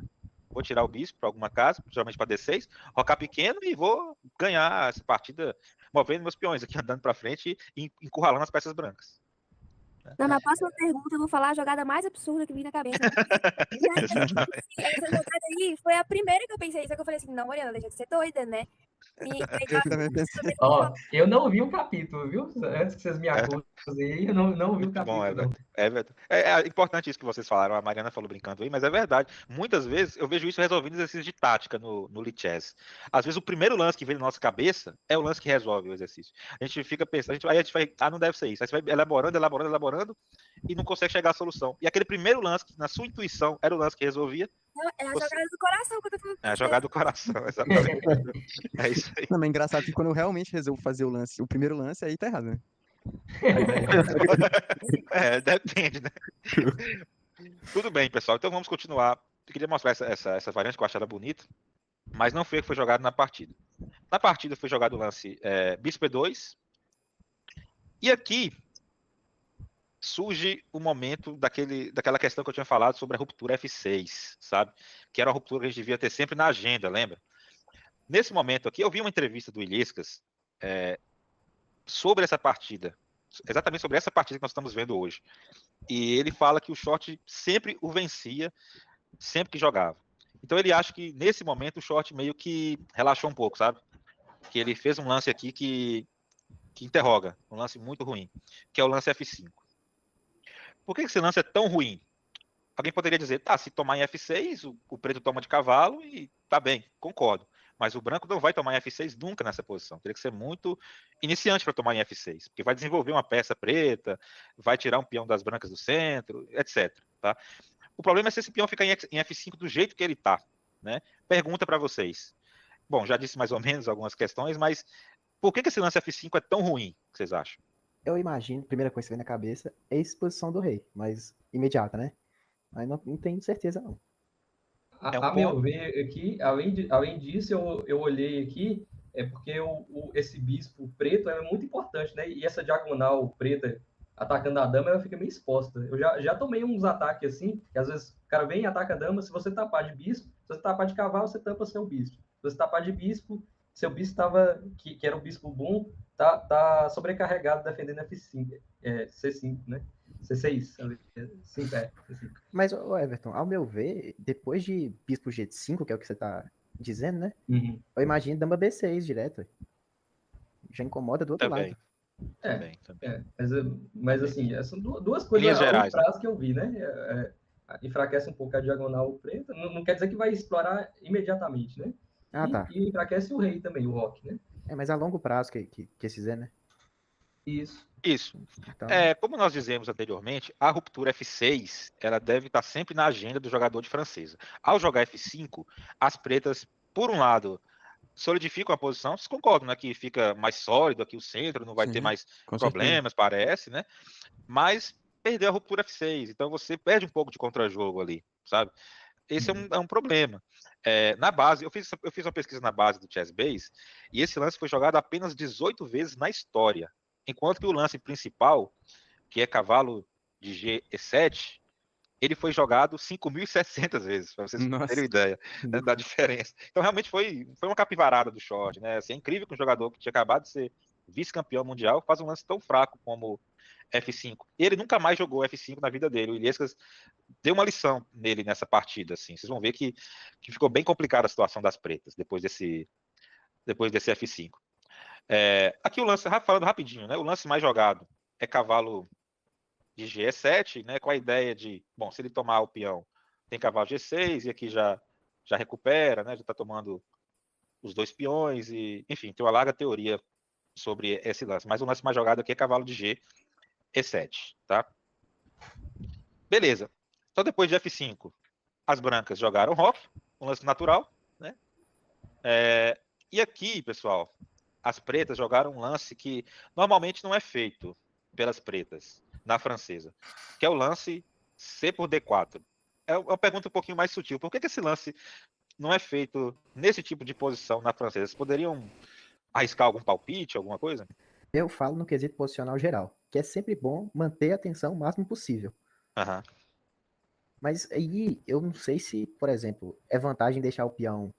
vou tirar o bispo para alguma casa, geralmente para D6, rocar pequeno e vou ganhar essa partida movendo meus peões aqui, andando para frente e encurralando as peças brancas. Na próxima pergunta eu vou falar a jogada mais absurda que me na cabeça. Essa jogada aí foi a primeira que eu pensei. Só que eu falei assim, não, Mariana, deixa de ser doida, né? Eu também pensei. ó, eu não vi o capítulo, viu? Antes que vocês me acusem aí, eu não vi o Muito bom, capítulo, não. Everton. É importante isso que vocês falaram, a Mariana falou brincando aí, mas é verdade. Muitas vezes eu vejo isso resolvendo exercícios de tática no Lichess. Às vezes o primeiro lance que vem na nossa cabeça é o lance que resolve o exercício. A gente fica pensando, aí a gente vai, não deve ser isso. Aí você vai elaborando e não consegue chegar à solução. E aquele primeiro lance, que na sua intuição era o lance que resolvia. É a jogada do coração que eu tô falando. É a jogada do coração, exatamente. É isso aí. Não, mas é engraçado que quando eu realmente resolvo fazer o primeiro lance, aí tá errado, né? Depende, né? Tudo bem, pessoal. Então vamos continuar. Eu queria mostrar essa variante que eu achei ela bonita, mas não foi o que foi jogado na partida. Na partida foi jogado o lance Bispo E2. E aqui surge o momento daquela questão que eu tinha falado sobre a ruptura F6, sabe? Que era uma ruptura que a gente devia ter sempre na agenda, lembra? Nesse momento aqui, eu vi uma entrevista do Illescas sobre essa partida, exatamente sobre essa partida que nós estamos vendo hoje. E ele fala que o short sempre o vencia, sempre que jogava. Então ele acha que nesse momento o short meio que relaxou um pouco, sabe? Que ele fez um lance aqui que interroga, um lance muito ruim, que é o lance F5. Por que esse lance é tão ruim? Alguém poderia dizer, tá, se tomar em F6, o preto toma de cavalo e tá bem, concordo. Mas o branco não vai tomar em F6 nunca nessa posição. Teria que ser muito iniciante para tomar em F6, porque vai desenvolver uma peça preta, vai tirar um peão das brancas do centro, etc. Tá? O problema é se esse peão ficar em F5 do jeito que ele está. Né? Pergunta para vocês. Bom, já disse mais ou menos algumas questões, mas por que esse lance F5 é tão ruim, que vocês acham? Eu imagino, a primeira coisa que vem na cabeça é a exposição do rei, mas imediata, né? Mas não tenho certeza, não. A meu ver aqui, além disso, eu olhei aqui, porque esse bispo preto é muito importante, né? E essa diagonal preta atacando a dama, ela fica meio exposta. Eu já tomei uns ataques assim, que às vezes o cara vem e ataca a dama, se você tapar de bispo, se você tapar de cavalo, você tampa seu bispo. Se você tapar de bispo, seu bispo estava, que era o bispo bom, tá sobrecarregado defendendo F5, C5, né? C6, sim, C5. Mas, Everton, ao meu ver, depois de bispo G5, que é o que você tá dizendo, né? Uhum. Eu imagino dama B6 direto. Já incomoda do outro lado. Também. Mas assim, são duas coisas a longo prazo que eu vi, né? Enfraquece um pouco a diagonal preta, não quer dizer que vai explorar imediatamente, né? Tá. E enfraquece o rei também, o rock, né? Mas a longo prazo que esses né? Isso. Então... Como nós dizemos anteriormente, a ruptura F6 ela deve estar sempre na agenda do jogador de francesa. Ao jogar F5, as pretas, por um lado, solidificam a posição, vocês concordam, né? Que fica mais sólido aqui o centro, não vai ter mais problemas, parece, né? Mas perdeu a ruptura F6, então você perde um pouco de contrajogo ali, sabe? Esse é um problema. Na base, eu fiz uma pesquisa na base do Chess Base, e esse lance foi jogado apenas 18 vezes na história. Enquanto que o lance principal, que é cavalo de G7, ele foi jogado 5.600 vezes, para vocês terem ideia, né, da diferença. Então, realmente foi uma capivarada do short, né? Assim, é incrível que um jogador que tinha acabado de ser vice-campeão mundial faz um lance tão fraco como F5. E ele nunca mais jogou F5 na vida dele. O Illescas deu uma lição nele nessa partida, assim. Vocês vão ver que ficou bem complicada a situação das pretas depois desse F5. Aqui o lance, falando rapidinho, né? O lance mais jogado é cavalo de G7, né? Com a ideia de, bom, se ele tomar o peão, tem cavalo G6 e aqui já recupera, né? Já está tomando os 2 peões e, enfim, tem uma larga teoria sobre esse lance. Mas o lance mais jogado aqui é cavalo de G, E7, tá? Beleza. Então depois de F5, as brancas jogaram Rock, um lance natural, né? E aqui, pessoal, as pretas jogaram um lance que normalmente não é feito pelas pretas na francesa, que é o lance C por D4. É uma pergunta um pouquinho mais sutil. Por que esse lance não é feito nesse tipo de posição na francesa? Vocês poderiam arriscar algum palpite, alguma coisa? Eu falo no quesito posicional geral, que é sempre bom manter a atenção o máximo possível. Aham. Mas aí eu não sei se, por exemplo, é vantagem deixar o peão,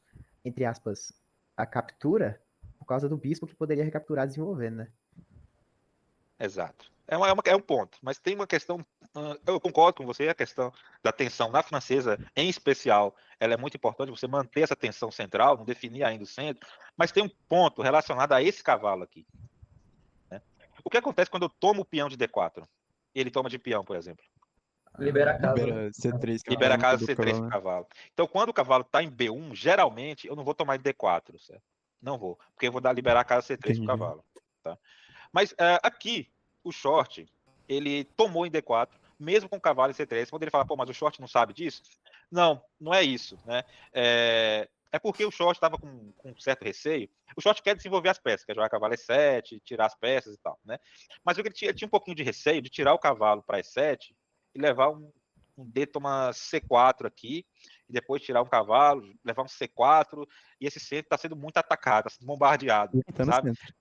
entre aspas, a captura, por causa do bispo que poderia recapturar desenvolvendo, né? Exato. É um ponto, mas tem uma questão, eu concordo com você, a questão da tensão na francesa, em especial, ela é muito importante, você manter essa tensão central, não definir ainda o centro, mas tem um ponto relacionado a esse cavalo aqui. Né? O que acontece quando eu tomo o peão de D4? E ele toma de peão, por exemplo? Libera a casa. Libera C3, que é Libera a o casa do C3 cavalo, pro né? cavalo. Então, quando o cavalo está em B1, geralmente eu não vou tomar de D4, certo? Não vou, porque eu vou liberar a casa C3 pro Entendi. cavalo. Tá? Mas aqui, o short, ele tomou em D4, mesmo com o cavalo em C3. Quando ele fala, pô, mas o short não sabe disso? Não, não é isso, né? É porque o short estava com certo receio. O short quer desenvolver as peças, quer jogar cavalo E7, tirar as peças e tal, né? Mas ele tinha um pouquinho de receio de tirar o cavalo para E7 e levar um D toma C4 aqui, e depois tirar um cavalo, levar um C4, e esse centro está sendo muito atacado, está sendo bombardeado, Tá no sabe? centro.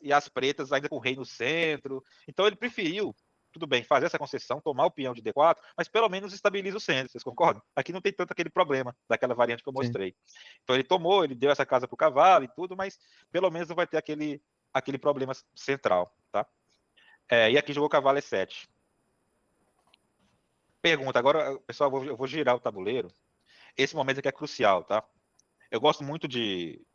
E as pretas ainda com o rei no centro. Então ele preferiu, tudo bem, fazer essa concessão, tomar o peão de D4, mas pelo menos estabiliza o centro, vocês concordam? Aqui não tem tanto aquele problema daquela variante que eu mostrei. Sim. Então ele tomou, ele deu essa casa para o cavalo e tudo, mas pelo menos não vai ter aquele problema central, tá? E aqui jogou cavalo E7. Pergunta, agora, pessoal, eu vou girar o tabuleiro. Esse momento aqui é crucial, tá? Eu gosto muito de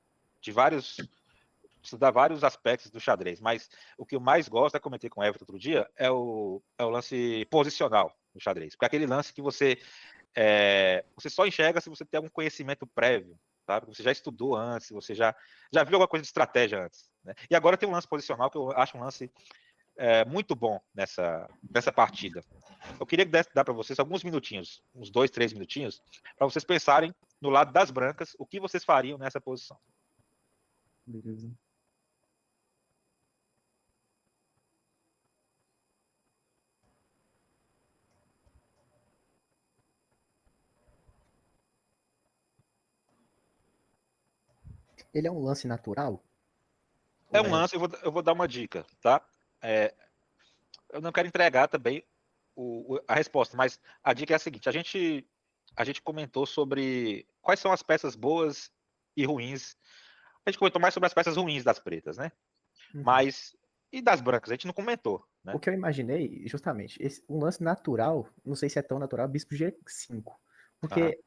estudar vários aspectos do xadrez, mas o que eu mais gosto, eu comentei com o Everton outro dia, é o lance posicional do xadrez. Porque é aquele lance que você só enxerga se você tem algum conhecimento prévio, sabe? Você já estudou antes, você já viu alguma coisa de estratégia antes. Né? E agora tem um lance posicional que eu acho um lance muito bom nessa partida. Eu queria dar para vocês alguns minutinhos, uns 2, 3 minutinhos, para vocês pensarem no lado das brancas, o que vocês fariam nessa posição. Beleza. Ele é um lance natural? É um lance, eu vou dar uma dica, tá? Eu não quero entregar também a resposta, mas a dica é a seguinte: a gente comentou sobre quais são as peças boas e ruins. A gente comentou mais sobre as peças ruins das pretas, né? Mas e das brancas? A gente não comentou, né? O que eu imaginei, justamente, um lance natural, não sei se é tão natural, bispo G5. Porque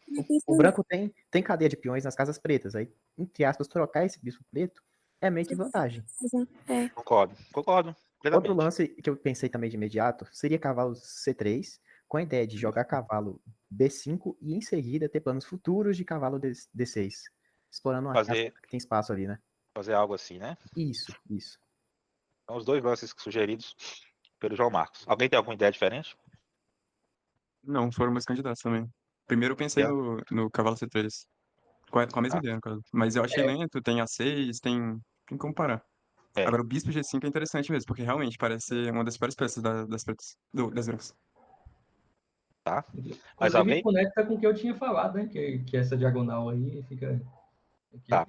o branco tem cadeia de peões nas casas pretas. Aí, entre aspas, trocar esse bispo preto é meio que vantagem. Concordo. Plenamente. Outro lance que eu pensei também de imediato seria cavalo C3, com a ideia de jogar cavalo B5 e em seguida ter planos futuros de cavalo D6. Explorando uma casa que tem espaço ali, né? Fazer algo assim, né? Isso. São os 2 lances sugeridos pelo João Marcos. Alguém tem alguma ideia diferente? Não, foram meus candidatos também. Primeiro eu pensei no cavalo C3. Com a mesma ideia, no caso. Mas eu achei lento, tem A6, tem como parar. Agora o bispo G5 é interessante mesmo, porque realmente parece ser uma das piores peças das pretas, das brancas. Tá. Mas alguém conecta com o que eu tinha falado, né? Que essa diagonal aí fica... Tá.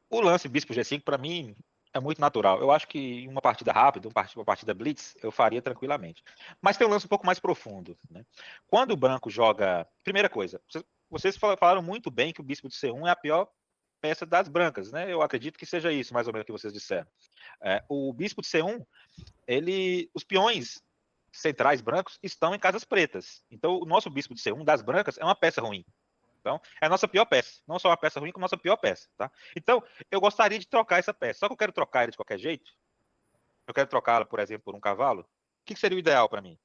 O lance bispo G5, para mim, é muito natural. Eu acho que em uma partida rápida, uma partida blitz, eu faria tranquilamente. Mas tem um lance um pouco mais profundo. Né? Quando o branco joga... Primeira coisa, vocês falaram muito bem que o bispo de C1 é a pior peça das brancas, né? Eu acredito que seja isso, mais ou menos, que vocês disseram. O bispo de C1, os peões centrais brancos estão em casas pretas. Então, o nosso bispo de C1 das brancas é uma peça ruim. Então, é a nossa pior peça. Não só uma peça ruim, como a nossa pior peça. Tá? Então, eu gostaria de trocar essa peça. Só que eu quero trocar ela de qualquer jeito. Eu quero trocá-la, por exemplo, por um cavalo. O que seria o ideal para mim?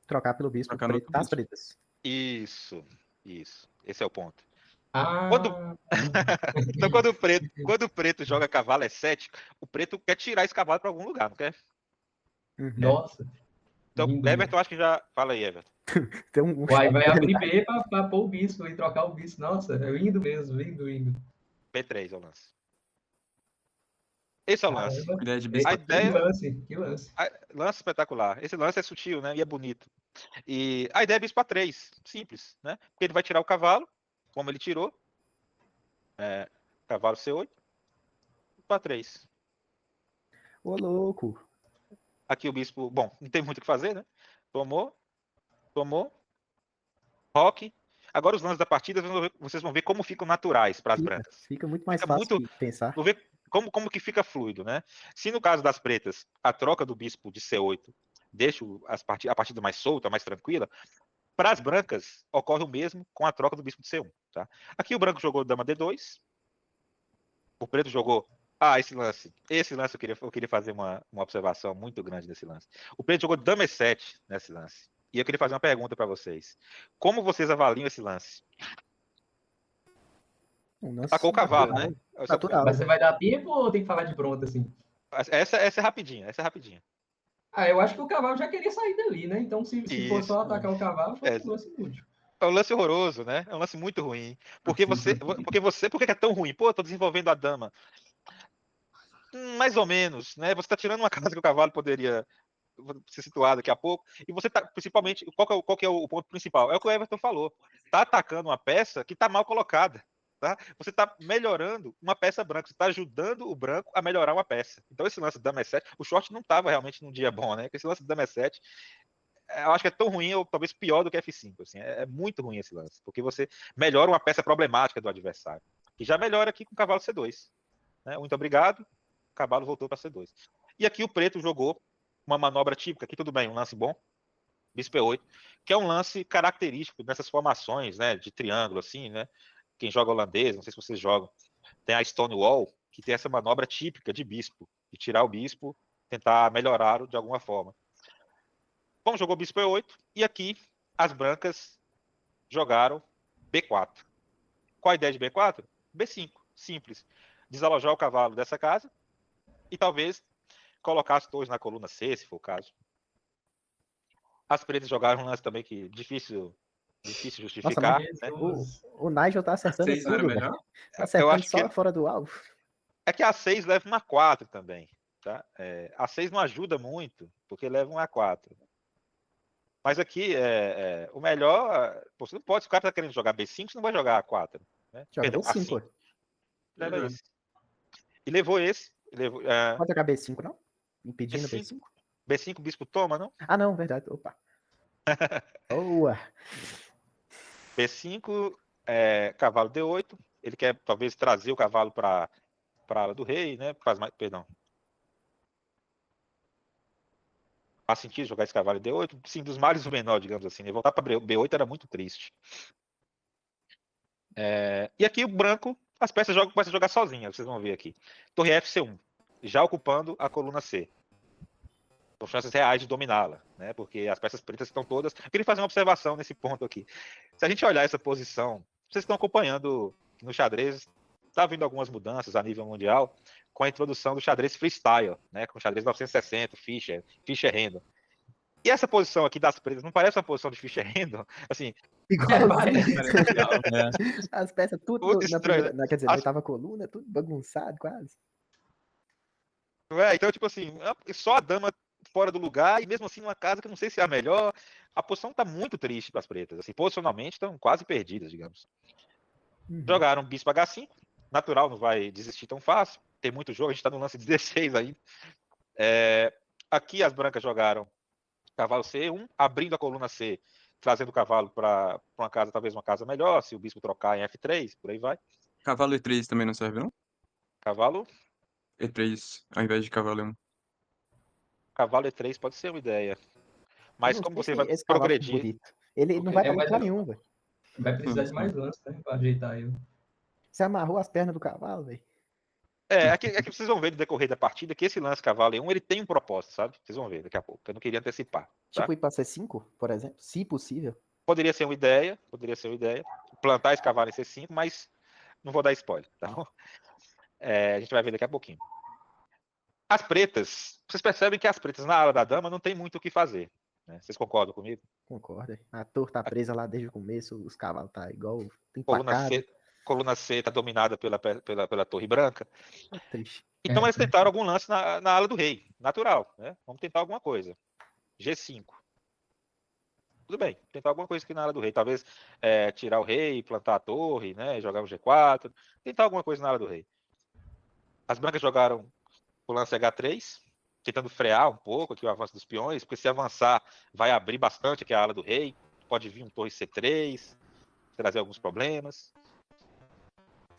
Trocar pelo bispo preto das pretas. Isso. Esse é o ponto. Quando, Ah, então, quando o preto joga cavalo E7, o preto quer tirar esse cavalo para algum lugar, não quer? Uhum. nossa, Então, lindo. Everton, acho que já. Fala aí, Everton. Tem um Uai, choque vai de abrir realidade. B pra pôr o bispo e trocar o bispo. Nossa, é lindo mesmo, lindo. P3 é o lance. Esse é o lance. Caramba, Ideia de que A bispo. ideia. lance, que lance. Lance espetacular. Esse lance é sutil, né? E é bonito. E a ideia é bispo A3. Simples, né? Porque ele vai tirar o cavalo, como ele tirou. Cavalo C8. Para 3. Ô, louco. Aqui o bispo. Bom, não tem muito o que fazer, né? Tomou. Roque. Agora os lances da partida, vocês vão ver como ficam naturais para as brancas. Fica muito mais Fica fácil muito. de pensar. Vou ver como que fica fluido, né? Se no caso das pretas, a troca do bispo de C8 deixa a partida mais solta, mais tranquila, para as brancas ocorre o mesmo com a troca do bispo de C1. Tá? Aqui o branco jogou dama D2, o preto jogou. Esse lance eu queria fazer uma observação muito grande nesse lance. O preto jogou dama E7 nesse lance. E eu queria fazer uma pergunta para vocês. Como vocês avaliam esse lance? Atacou o cavalo, né? Natural. Mas você vai dar tempo ou tem que falar de pronto, assim? Essa é rapidinha, Eu acho que o cavalo já queria sair dali, né? Então, se for Isso. só atacar o cavalo, foi É, um lance inútil. é um lance horroroso, né? É um lance muito ruim. Por que é tão ruim? Pô, eu tô desenvolvendo a dama. Mais ou menos, né? Você tá tirando uma casa que o cavalo poderia se situar daqui a pouco. E você tá, principalmente, qual que é o ponto principal? É o que o Everton falou. Tá atacando uma peça que tá mal colocada. Tá? Você está melhorando uma peça branca, você está ajudando o branco a melhorar uma peça. Então, esse lance do Dama E7, o short não estava realmente num dia bom, né? Esse lance do Dama E7, eu acho que é tão ruim, ou talvez pior do que F5. Assim, é muito ruim esse lance, porque você melhora uma peça problemática do adversário. E já melhora aqui com o cavalo C2. Né? Muito obrigado, o cavalo voltou para C2. E aqui o preto jogou uma manobra típica, aqui tudo bem, um lance bom, bispo E8, que é um lance característico dessas formações, né, de triângulo, assim, né? Quem joga holandês, não sei se vocês jogam, tem a Stonewall, que tem essa manobra típica de bispo, de tirar o bispo, tentar melhorar de alguma forma. Bom, jogou bispo E8, e aqui as brancas jogaram B4. Qual a ideia de B4? B5, simples. Desalojar o cavalo dessa casa e talvez colocar as torres na coluna C, se for o caso. As pretas jogaram um lance também que difícil justificar. Nossa, né? O Nigel tá acertando A6 não era tudo, melhor? velho. Tá acertando Eu acho só que fora do alvo. é que a 6 leva uma 4 também. Tá? A 6 não ajuda muito, porque leva um A4. Mas aqui, o melhor. Você não pode, se o cara tá querendo jogar B5, você não vai jogar A4. Né? Joga Perdão, B5, A5. pô. Leva esse. E levou esse. Pode jogar B5, não? Impedindo B5. B5? B5, bispo toma, não? Ah, não, verdade. Opa. Boa. B5, cavalo D8. Ele quer talvez trazer o cavalo para a ala do rei, né? Perdão. Faz sentido jogar esse cavalo D8? Sim, dos males o menor, digamos assim. Né? Voltar para B8 era muito triste. E aqui o branco, as peças começam a jogar sozinhas, vocês vão ver aqui. Torre F, C1, já ocupando a coluna C. Com chances reais de dominá-la, né? Porque as peças pretas estão todas. Eu queria fazer uma observação nesse ponto aqui. Se a gente olhar essa posição, vocês estão acompanhando no xadrez, está vindo algumas mudanças a nível mundial com a introdução do xadrez freestyle, né? Com o xadrez 960, Fischer Random. E essa posição aqui das pretas não parece uma posição de Fischer Random? Assim, Igual né? as peças tudo Tudo na estranho, primeira, quer dizer, na oitava coluna, tudo bagunçado quase. então, tipo assim, só a dama fora do lugar, e mesmo assim numa casa que eu não sei se é a melhor. A posição tá muito triste para as pretas. Assim, posicionalmente estão quase perdidas, digamos. Jogaram bispo H5, natural, não vai desistir tão fácil. Tem muito jogo, a gente tá no lance 16 ainda. Aqui as brancas jogaram cavalo C1, abrindo a coluna C, trazendo o cavalo para uma casa, talvez uma casa melhor, se o bispo trocar em F3, por aí vai. Cavalo E3 também não serve, não? Cavalo E3, ao invés de cavalo E1. Cavalo E3 pode ser uma ideia. Mas Não como sei você se vai esse cavalo ficou progredir. bonito. Ele não vai pra lugar nenhum, velho. Vai precisar de mais lance, né? Pra ajeitar ele. Você amarrou as pernas do cavalo, velho. É que vocês vão ver no decorrer da partida que esse lance cavalo E1 ele tem um propósito, sabe? Vocês vão ver daqui a pouco. Eu não queria antecipar. Tá? Tipo ir pra C5, por exemplo, se possível. Poderia ser uma ideia, plantar esse cavalo em C5, mas não vou dar spoiler, tá bom? A gente vai ver daqui a pouquinho. As pretas, vocês percebem que as pretas na ala da dama não tem muito o que fazer, né? Vocês concordam comigo? Concorda? A torre tá presa lá desde o começo, os cavalos tá igual Coluna empacado. coluna C está dominada pela torre branca. É triste. Então eles tentaram algum lance na ala do rei, natural, né? Vamos tentar alguma coisa. G5. Tudo bem, tentar alguma coisa aqui na ala do rei. Talvez tirar o rei, plantar a torre, né? Jogar um G4. Tentar alguma coisa na ala do rei. As brancas jogaram o lance H3, tentando frear um pouco aqui o avanço dos peões, porque se avançar vai abrir bastante aqui a ala do rei. Pode vir um torre C3, trazer alguns problemas.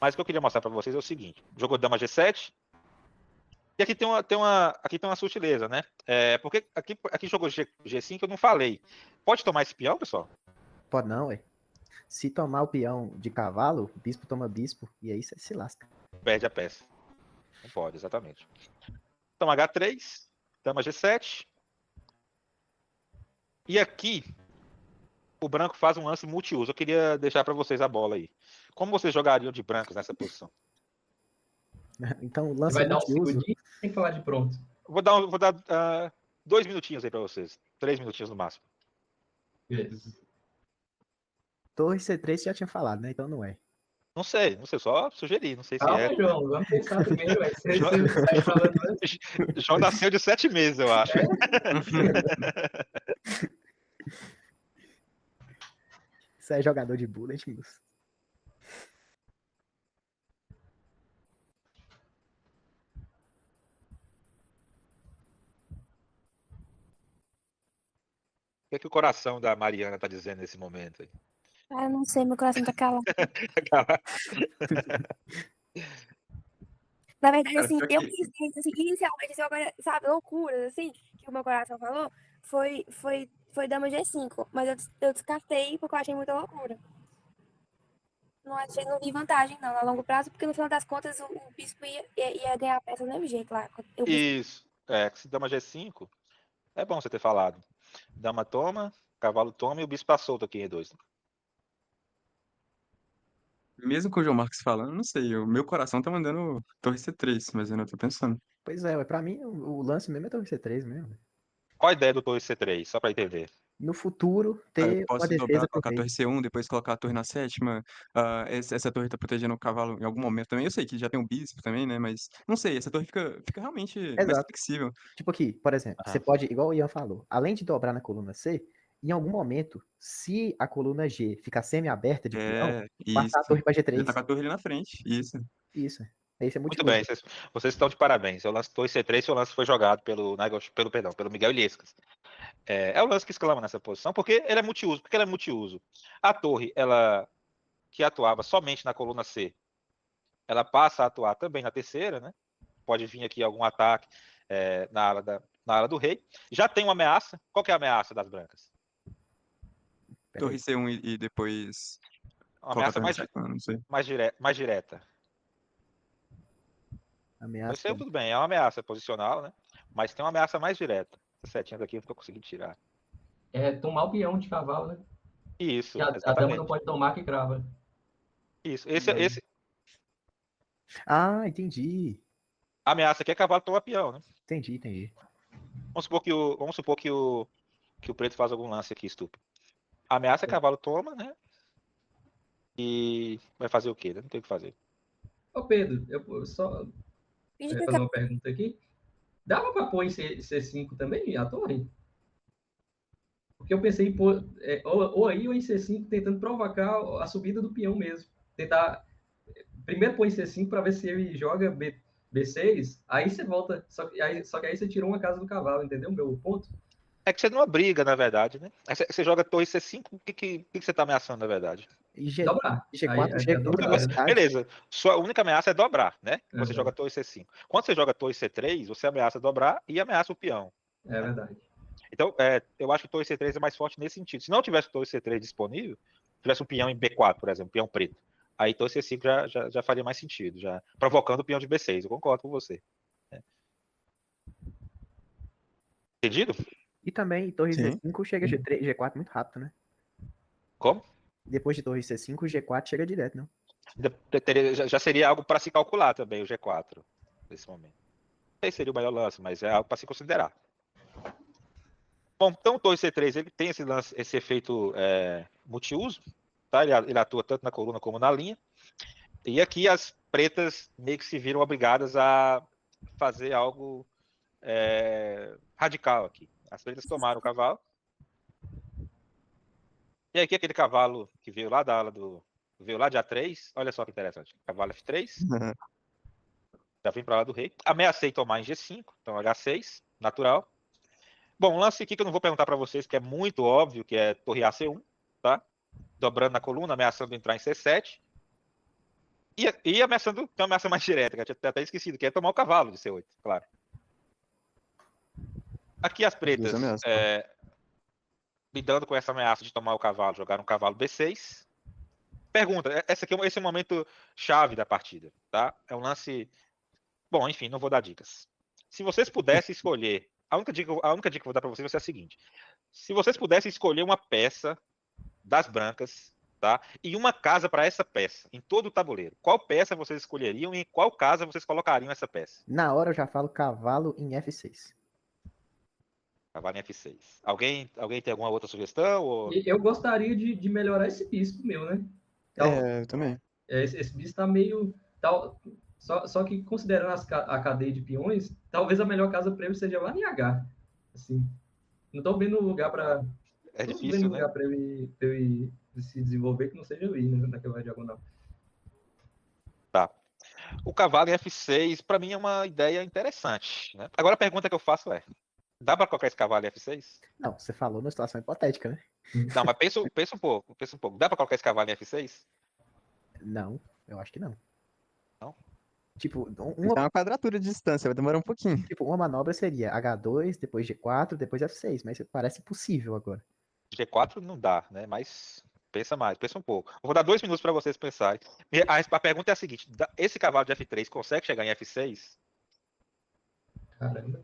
Mas o que eu queria mostrar para vocês é o seguinte: jogou dama G7. E aqui tem uma sutileza, né? Porque aqui jogou G5, eu não falei. Pode tomar esse peão, pessoal? Pode não, ué. Se tomar o peão de cavalo, bispo toma bispo, e aí você se lasca. Perde a peça. Não pode, exatamente. Então H3, dama G7. E aqui o branco faz um lance multiuso. Eu queria deixar para vocês a bola aí. Como vocês jogariam de brancos nessa posição? Então, lance Vai dar um multiuso. segundinho, tem que falar de pronto. Vou dar 2 minutinhos aí para vocês. 3 minutinhos no máximo. Beleza. Torre C3 você já tinha falado, né? Então não é. Não sei, só sugerir. Não sei se Calma, é. João, vamos pensar primeiro. Você João- tá falando antes. João nasceu de 7 meses, eu acho. Você é jogador de bullet, moço. O que o coração da Mariana tá dizendo nesse momento aí? Ah, eu não sei, meu coração tá calado. Na verdade, Cara, assim, pior eu que- pensei, assim, inicialmente, assim, agora, sabe, loucuras, assim, que o meu coração falou, foi dama G5, mas eu descartei porque eu achei muita loucura. Não vi vantagem, não, a longo prazo, porque no final das contas o bispo ia ganhar a peça do mesmo jeito lá. Isso. Se dama G5, é bom você ter falado. Dama toma, cavalo toma e o bispo tá solto aqui em E2. Mesmo com o João Marcos falando, não sei, o meu coração tá mandando torre C3, mas eu não tô pensando. Pois é, ué, pra mim o lance mesmo é Torre C3 mesmo. Qual a ideia do torre C3? Só para entender. No futuro, Ah, eu ter uma posso dobrar, defesa com o colocar a rei. torre C1, depois colocar a torre na sétima. Essa torre tá protegendo o cavalo em algum momento também. Eu sei que já tem um bispo também, né? Mas não sei, essa torre fica realmente mais Exato. flexível. Tipo aqui, por exemplo, Ah. você pode, igual o Ian falou, além de dobrar na coluna C, em algum momento, se a coluna G ficar semi-aberta de peão, Isso. passar a torre pra Já tá G3. com a torre ali na frente. Isso. Isso. Esse é Muito multiuso. bem, vocês estão de parabéns. O lance torre C3, seu lance foi jogado pelo Miguel Illescas. É o lance que exclama nessa posição, porque ele é multiuso. Porque ele é multiuso. A torre, ela que atuava somente na coluna C, ela passa a atuar também na terceira, né? Pode vir aqui algum ataque na ala do rei. Já tem uma ameaça. Qual que é a ameaça das brancas? Pera Torre aí. C1 e depois Uma colocar a ameaça torre na mais, sétima, não sei. mais direta. Ameaça. Isso aí tudo bem, é uma ameaça posicional, né? Mas tem uma ameaça mais direta. Essa setinha daqui eu não tô conseguindo tirar. É tomar o peão de cavalo, né? Isso, Que a dama exatamente. não pode tomar que crava. Isso. Esse Ah, entendi. a ameaça aqui é cavalo toma peão, né? Entendi. Vamos supor que o preto faz algum lance aqui, estúpido. A ameaça é cavalo toma, né? E vai fazer o quê? Né? Não tem o que fazer. Ô, Pedro, eu só Finge fazer uma pergunta aqui. Dava pra pôr em C5 também, a torre? Porque eu pensei em pôr ou aí ou em C5, tentando provocar a subida do peão mesmo. Tentar primeiro pôr em C5 para ver se ele joga B6, aí você volta. Só que aí você tirou uma casa do cavalo, entendeu? Meu ponto? É que você não briga, na verdade, né? Aí você joga torre C5, o que você tá ameaçando, na verdade? E G, Dobrar. G4 Aí chega é com muita dobrar, né? velocidade. Beleza. Sua única ameaça é dobrar, né? Você Uhum. joga torre C5. Quando você joga torre C3, você ameaça dobrar e ameaça o peão. É verdade. Então, eu acho que torre C3 é mais forte nesse sentido. Se não tivesse torre C3 disponível, tivesse um peão em B4, por exemplo, peão preto, aí torre C5 já faria mais sentido, já provocando o peão de B6. Eu concordo com você. Entendido? E também, torre Sim. Z5 chega G3, G4 muito rápido, né? Como? Depois de torre C5, o G4 chega direto, não? Já seria algo para se calcular também, o G4, nesse momento. Não sei se seria o melhor lance, mas é algo para se considerar. Bom, então o torre C3 ele tem esse efeito multiuso, tá? Ele atua tanto na coluna como na linha. E aqui as pretas meio que se viram obrigadas a fazer algo radical aqui. As pretas tomaram o cavalo. E aqui aquele cavalo que veio lá da ala veio lá de A3. Olha só que interessante. Cavalo F3. Já vim para lá do rei. Ameacei tomar em G5. Então H6, natural. Bom, um lance aqui que eu não vou perguntar para vocês, que é muito óbvio, que é torre AC1, tá? Dobrando na coluna, ameaçando entrar em C7. E ameaçando, tem uma ameaça mais direta, que eu tinha até esquecido, que é tomar o cavalo de C8, claro. Aqui as pretas, lidando com essa ameaça de tomar o cavalo, jogaram um cavalo B6. Pergunta, esse é o momento chave da partida, tá? É um lance... Bom, enfim, não vou dar dicas. Se vocês pudessem escolher... A única dica que eu vou dar para vocês vai ser a seguinte. Se vocês pudessem escolher uma peça das brancas, tá? E uma casa para essa peça, em todo o tabuleiro, qual peça vocês escolheriam e em qual casa vocês colocariam essa peça? Na hora eu já falo cavalo em F6. Cavalo em F6. Alguém tem alguma outra sugestão? Ou... Eu gostaria de melhorar esse bispo meu, né? Então, eu também. Esse bispo tá meio... Só que considerando a cadeia de peões, talvez a melhor casa para ele seja lá em H. Assim, não tô vendo lugar para... É difícil, né? lugar para ele se desenvolver que não seja ali, né? Naquela diagonal. Tá. O cavalo em F6, para mim, é uma ideia interessante, né? Agora a pergunta que eu faço é: dá para colocar esse cavalo em F6? Não, você falou numa situação hipotética, né? Não, mas pensa um pouco. Dá para colocar esse cavalo em F6? Não, eu acho que não. Não? Tipo, É uma quadratura de distância, vai demorar um pouquinho. tipo, uma manobra seria H2, depois G4, depois F6, mas parece possível agora. G4 não dá, né? Mas pensa um pouco. Vou dar 2 minutos para vocês pensarem. A pergunta é a seguinte: esse cavalo de F3 consegue chegar em F6? Caramba.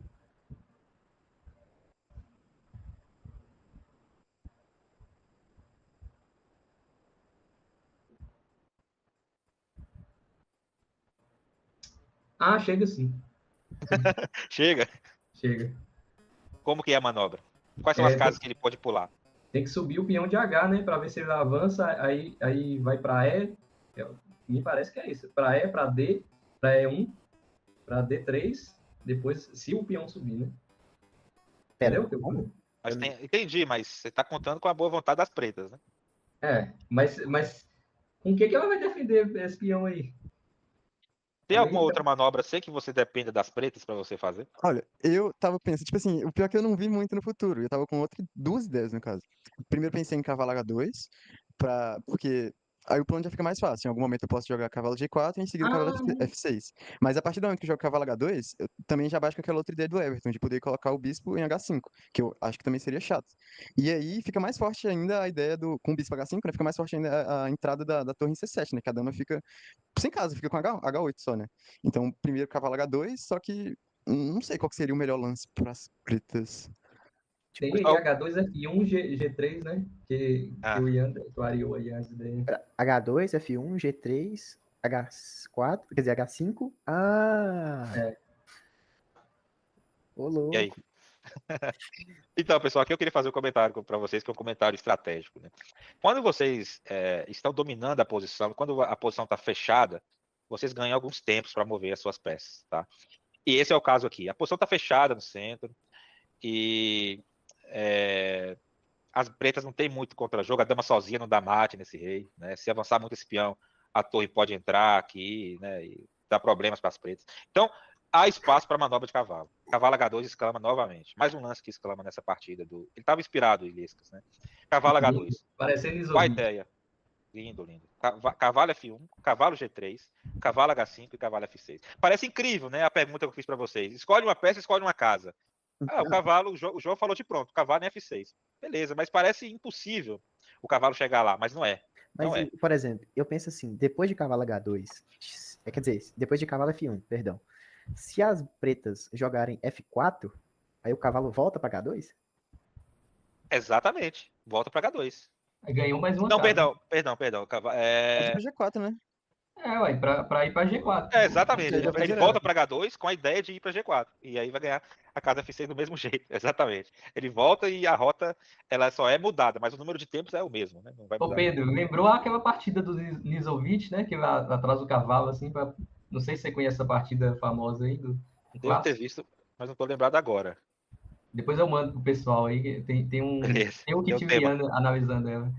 Ah, chega sim. Chega? Chega. Como que é a manobra? Quais são as casas que ele pode pular? Tem que subir o peão de H, né? Para ver se ele avança, aí vai para E. Me parece que é isso. Para E, para D, para E1, para D3, depois, se o peão subir, né? Pera, Entendeu? como? Entendi, mas você está contando com a boa vontade das pretas, né? Mas com o que ela vai defender esse peão aí? Tem alguma outra manobra sem que você dependa das pretas para você fazer? Olha, eu tava pensando, tipo assim, o pior é que eu não vi muito no futuro, eu tava com duas ideias, no caso. Primeiro pensei em cavalo H2, porque aí o plano já fica mais fácil. Em algum momento eu posso jogar cavalo G4 e em seguida cavalo F6. Mas a partir do momento que eu jogo cavalo H2, eu também já baixo com aquela outra ideia do Everton, de poder colocar o bispo em H5, que eu acho que também seria chato. E aí fica mais forte ainda a ideia com o bispo H5, né? Fica mais forte ainda a entrada da torre em C7, né? Que a dama fica sem casa, fica com H8 só, né? Então, primeiro cavalo H2, só que não sei qual que seria o melhor lance para as pretas. Tem aí H2, F1, G3, né? Que o Ian clareou aí as ideias. H2, F1, G3, H4, quer dizer, H5. Ô, louco. E aí? Então, pessoal, aqui eu queria fazer um comentário para vocês, que é um comentário estratégico, né? Quando vocês estão dominando a posição, quando a posição está fechada, vocês ganham alguns tempos para mover as suas peças, tá? E esse é o caso aqui. A posição está fechada no centro e as pretas não tem muito contra-jogo, a dama sozinha não dá mate nesse rei, né? Se avançar muito esse peão, a torre pode entrar aqui, né? E dar problemas para as pretas. Então, há espaço para manobra de cavalo. Cavalo H2 exclama novamente. Mais um lance que exclama nessa partida. Ele estava inspirado em Ilescas, né? Cavalo H2. Parecendo Qual a ideia? Lindo, lindo. Cavalo F1, cavalo G3, cavalo H5 e cavalo F6. Parece incrível, né? A pergunta que eu fiz para vocês. Escolhe uma peça, escolhe uma casa. O cavalo, o João falou de pronto, cavalo em F6. Beleza, mas parece impossível o cavalo chegar lá, mas não é. Mas, não é. Por exemplo, eu penso assim, depois de cavalo H2, quer dizer, depois de cavalo F1, perdão. Se as pretas jogarem F4, aí o cavalo volta para H2? Exatamente. Volta para H2. Ganhou mais uma Não, casa. perdão. Pode ir pra G4, né? Ué, pra ir pra G4. Exatamente. Aí já vai Ele direto. volta para H2 com a ideia de ir para G4. E aí vai ganhar a casa F6 do mesmo jeito. Exatamente. Ele volta e a rota ela só é mudada, mas o número de tempos é o mesmo, né? Não vai Ô, mudar. Pedro, lembrou aquela partida do Nizovic, né? Que vai atrás do cavalo, assim, não sei se você conhece essa partida famosa aí do Devo ter clássico. visto, mas não tô lembrado agora. Depois eu mando pro pessoal aí, que tem Beleza. um Tem um tema. Kitiliano analisando ela.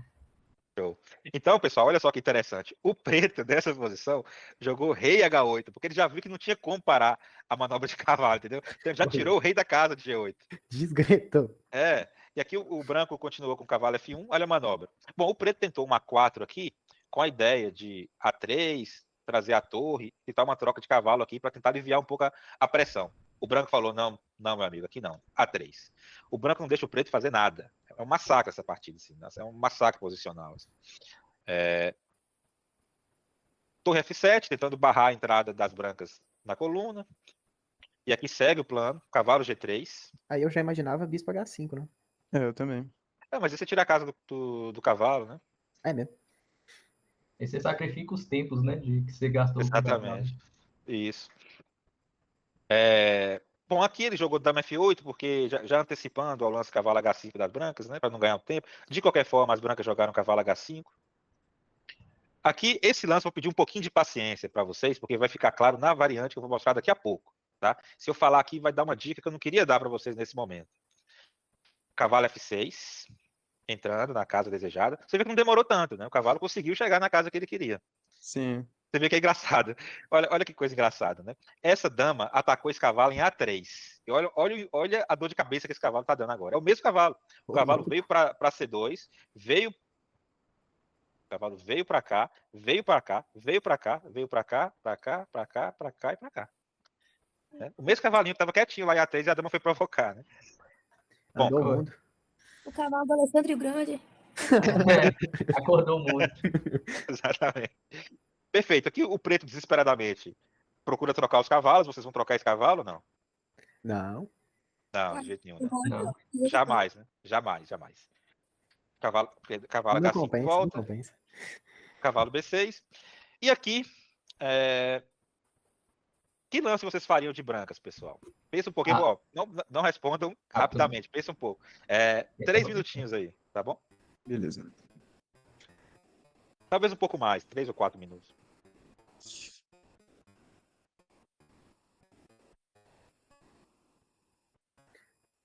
Então, pessoal, olha só que interessante. O preto dessa posição jogou rei H8, porque ele já viu que não tinha como parar a manobra de cavalo, entendeu? Então ele já tirou o rei da casa de G8. Desgretou. E aqui o branco continuou com o cavalo F1, olha a manobra. Bom, o preto tentou uma 4 aqui, com a ideia de A3, trazer a torre, tentar uma troca de cavalo aqui para tentar aliviar um pouco a pressão. O branco falou, não, meu amigo, aqui não, A3. O branco não deixa o preto fazer nada. É um massacre essa partida, assim, é um massacre posicional. Assim. Torre F7, tentando barrar a entrada das brancas na coluna. E aqui segue o plano, cavalo G3. Aí eu já imaginava bispo H5, né? Eu também. Mas aí você tira a casa do cavalo, né? É mesmo. Aí você sacrifica os tempos, né? Que você gastou com o cavalo. Exatamente. Isso. Bom, aqui ele jogou dama F8, porque já antecipando ao lance cavalo H5 das brancas, né? Para não ganhar o tempo. De qualquer forma, as brancas jogaram cavalo H5. Aqui, esse lance eu vou pedir um pouquinho de paciência para vocês, porque vai ficar claro na variante que eu vou mostrar daqui a pouco. Tá? Se eu falar aqui, vai dar uma dica que eu não queria dar para vocês nesse momento. Cavalo F6, entrando na casa desejada. Você vê que não demorou tanto, né? O cavalo conseguiu chegar na casa que ele queria. Sim. Você vê que é engraçado. Olha que coisa engraçada, né? Essa dama atacou esse cavalo em A3. E olha a dor de cabeça que esse cavalo tá dando agora. É o mesmo cavalo. O cavalo veio para C2, o cavalo veio para cá, veio para cá, veio para cá, veio para cá, para cá, para cá, para cá e para cá. Né? O mesmo cavalinho que estava quietinho lá em A3 e a dama foi provocar, né? Bom, Andou o mundo. O cavalo do Alessandro Grande. Acordou muito. Exatamente. Perfeito. Aqui o preto desesperadamente procura trocar os cavalos. Vocês vão trocar esse cavalo ou não? Não. Não, de jeito nenhum, não. Não. Jamais, né? Jamais. Cavalo Não H5 compensa, não volta. compensa. Cavalo B6. E aqui, que lance vocês fariam de brancas, pessoal? Pensa um pouquinho, ó, não respondam rapidamente, pensa um pouco. 3 minutinhos aí, tá bom? Beleza. Talvez um pouco mais, 3 ou 4 minutos.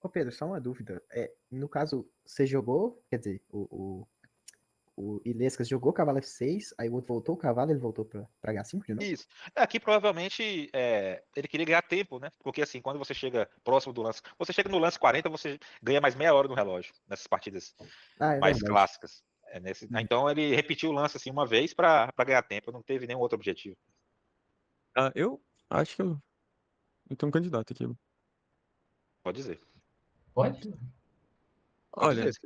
Ô Pedro, só uma dúvida. No caso, você jogou, quer dizer, o Ilescas jogou cavalo F6, aí o outro voltou o cavalo, ele voltou pra H5 de novo? Isso. Aqui provavelmente ele queria ganhar tempo, né? Porque assim, quando você chega próximo do lance, você chega no lance 40, você ganha mais meia hora no relógio, nessas partidas mais verdade. clássicas. Então ele repetiu o lance assim uma vez para ganhar tempo, não teve nenhum outro objetivo. Eu acho que eu tenho um candidato aqui. Pode dizer. Pode? Olha, dizer,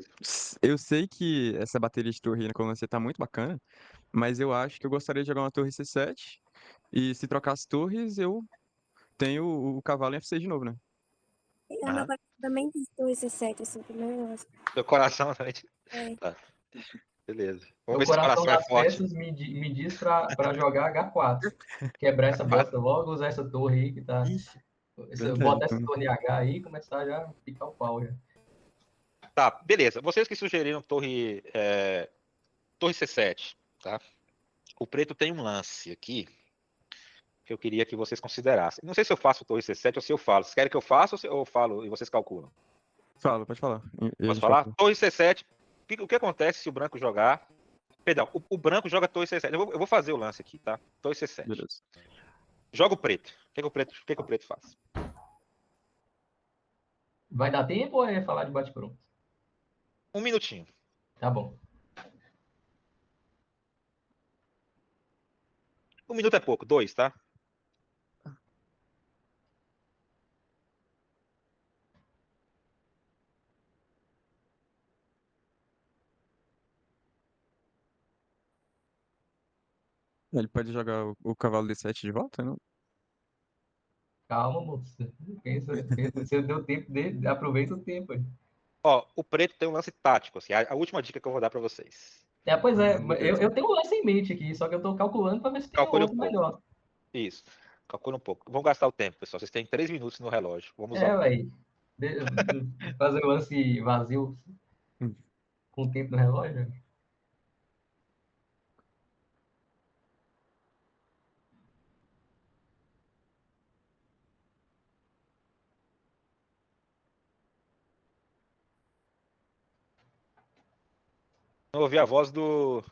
eu sei que essa bateria de torre na coluna C tá muito bacana, mas eu acho que eu gostaria de jogar uma torre C7, e se trocar as torres, eu tenho o cavalo em F6 de novo, né? Eu meu coração também testou esse set, assim, primeiro lance. Seu coração também. É. Tá. Beleza. O Vamos ver se o coração coração é das forte. peças me diz pra jogar H4. Quebrar essa bosta logo, usar essa torre aí que tá. Botar essa torre H aí e começar já a picar o pau já. Tá, beleza. Vocês que sugeriram torre C7, tá? O preto tem um lance aqui que eu queria que vocês considerassem. Não sei se eu faço torre C7 ou se eu falo. Vocês querem que eu faça ou eu falo e vocês calculam? Pode falar. Posso falar? Torre C7. O que acontece se o branco jogar... Perdão, o branco joga torre C7. Eu vou fazer o lance aqui, tá? Torre C7. Beleza. Joga o preto. O que o preto faz? Vai dar tempo ou é falar de bate-pronto? 1 minutinho. Tá bom. 1 minuto é pouco, 2, tá? Ele pode jogar o cavalo D7 de volta, não? Calma, moça. Pensa, se deu tempo dele, aproveita o tempo aí. Ó, o preto tem um lance tático, assim, a última dica que eu vou dar para vocês. Pois é, Beleza. eu tenho um lance em mente aqui, só que eu tô calculando para ver se tem Calcule um outro pouco. melhor. Isso. Calcule um pouco. Vamos gastar o tempo, pessoal. Vocês têm 3 minutos no relógio. Vamos lá. Velho. Fazer o lance vazio Hum. com o tempo no relógio. Não ouvi a voz do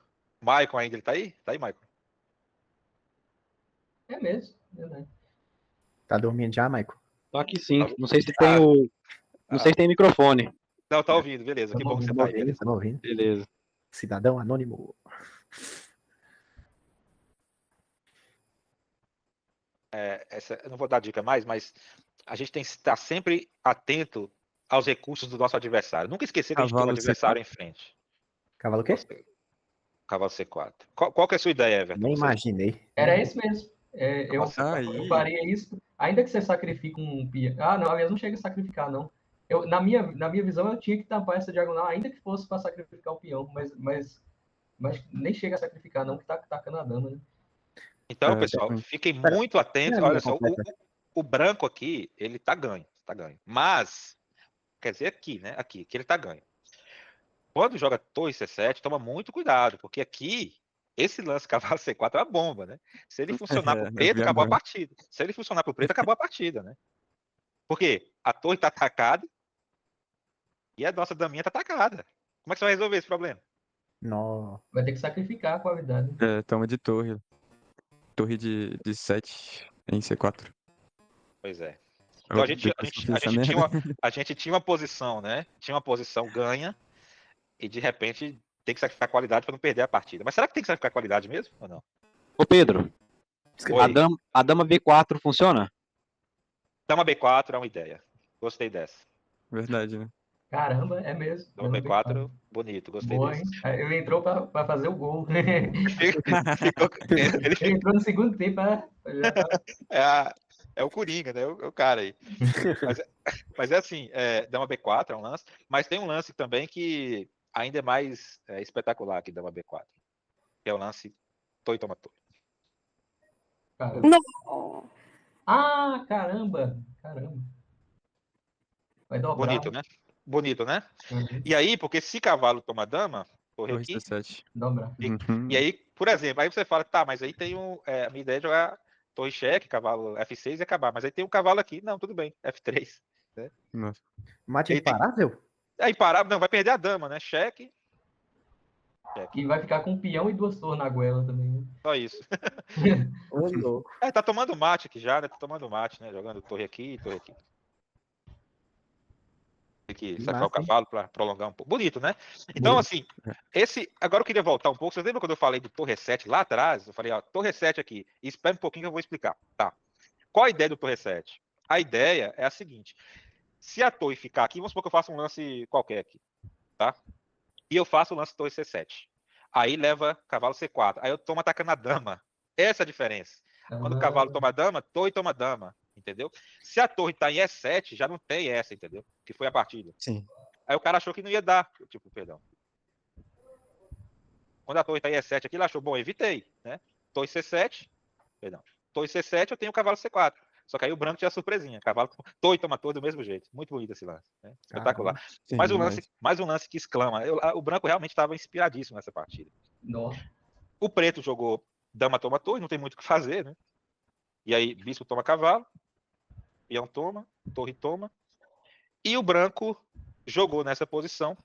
Maicon ainda. Ele tá aí? Tá aí, Maicon? É mesmo, verdade. Tá dormindo já, Michael? Tô aqui sim. Tá. Não sei se tem o. Não sei se tem microfone. Não, tá ouvindo. Beleza. Que bom que você tá aí. Beleza. Estamos ouvindo. Beleza. Cidadão anônimo. Eu não vou dar dica mais, mas a gente tem que estar sempre atento aos recursos do nosso adversário. Nunca esquecer que a gente tem um Cavalo adversário em frente. Cavalo o quê? Cavalo C4. Qual que é a sua ideia, Everton? Nem Você- imaginei. Era esse mesmo. Eu Aí. faria isso, ainda que você sacrifique um peão. Ah, não, aliás, não chega a sacrificar, não. Na minha visão, eu tinha que tampar essa diagonal, ainda que fosse para sacrificar o peão, mas nem chega a sacrificar, não, que tá tacando a dama, né? Então, pessoal, fiquem muito atentos. Olha só, o branco aqui, ele tá ganho. Tá ganho. Mas, quer dizer aqui, né? Aqui, que ele tá ganho. Quando joga torre C7, toma muito cuidado, porque aqui, esse lance cavalo C4 é uma bomba, né? Se ele funcionar pro eu preto, vi acabou a agora. partida. Se ele funcionar pro preto, acabou a partida, né? Porque a torre tá atacada e a nossa daminha tá atacada. Como é que você vai resolver esse problema? Nó. Vai ter que sacrificar a qualidade. É, toma de torre. Torre de 7 em C4. Pois é. Então a gente, Depois que eu fiz essa merda. a gente tinha uma posição, né? Tinha uma posição ganha e de repente tem que sacrificar qualidade para não perder a partida. Mas será que tem que sacrificar qualidade mesmo ou não? Ô Pedro, Oi. a dama B4 funciona? Dama B4 é uma ideia. Gostei dessa. Verdade, né? Caramba, é mesmo. Dama B4, bonito, gostei Boa, desse. hein? Ele entrou para fazer o gol. Ele Ele entrou no segundo tempo. é o Coringa, né? O cara aí. Mas é assim, Dama B4 é um lance, mas tem um lance também que ainda é mais espetacular que Dama B4, que é o lance torre toma torre. Caramba. Não. Ah, caramba. Vai dobrar. Bonito, né? Bonito, né? Uhum. E aí, porque se cavalo toma dama, torre Torre aqui, C7. Dobrar. Uhum. e aí, por exemplo, aí você fala, tá, mas aí tem a minha ideia é jogar torre cheque, cavalo F6 e acabar, mas aí tem um cavalo aqui, não, tudo bem, F3. Nossa. Mate Ele tem- imparável? Aí parar, não, vai perder a dama, né? Cheque, E vai ficar com um peão e 2 torres na goela também. Né? só isso. Ô, louco. Tá tomando mate aqui já, né? Tá tomando mate, né? Jogando torre aqui e torre aqui. Tem que sacar o Massa, hein? cavalo para prolongar um pouco. Bonito, né? Então, Bonito. assim, agora eu queria voltar um pouco. Vocês lembram quando eu falei do torre 7 lá atrás? Eu falei, ó, torre 7 aqui. Espera um pouquinho que eu vou explicar. Tá. Qual a ideia do torre 7? A ideia é a seguinte. Se a torre ficar aqui, vamos supor que eu faço um lance qualquer aqui, tá? E eu faço o lance torre C7. Aí leva cavalo C4. Aí eu tomo atacando a dama. Essa é a diferença. Quando o cavalo toma dama, torre toma dama. Entendeu? Se a torre tá em E7, já não tem essa, entendeu? Que foi a partida. Sim. Aí o cara achou que não ia dar. Tipo, perdão. Quando a torre tá em E7 aqui, ele achou, bom, evitei, né? Torre C7, perdão. Torre C7, eu tenho o cavalo C4. Só que aí o branco tinha a surpresinha. Cavalo, torre toma torre do mesmo jeito. Muito bonito esse lance. Né? Espetacular. Sim, Mais um lance que exclama. O branco realmente estava inspiradíssimo nessa partida. Nossa. O preto jogou dama toma torre, não tem muito o que fazer, né? E aí, bispo toma cavalo, peão toma, torre toma. E o branco jogou nessa posição,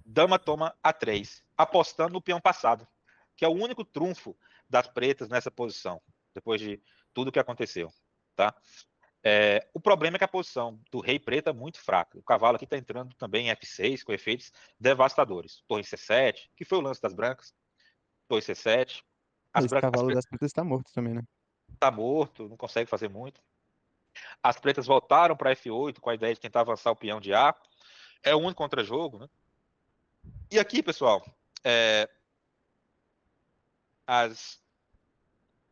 dama toma A3, apostando no peão passado, que é o único trunfo das pretas nessa posição, depois de tudo que aconteceu. Tá? O problema é que a posição do rei preto é muito fraca. O cavalo aqui está entrando também em F6, com efeitos devastadores. Torre C7, que foi o lance das brancas. Torre C7. Esse cavalo das pretas tá morto também, né? Tá morto, não consegue fazer muito. As pretas voltaram para F8 com a ideia de tentar avançar o peão de A. É o único contra-jogo, né? E aqui, pessoal,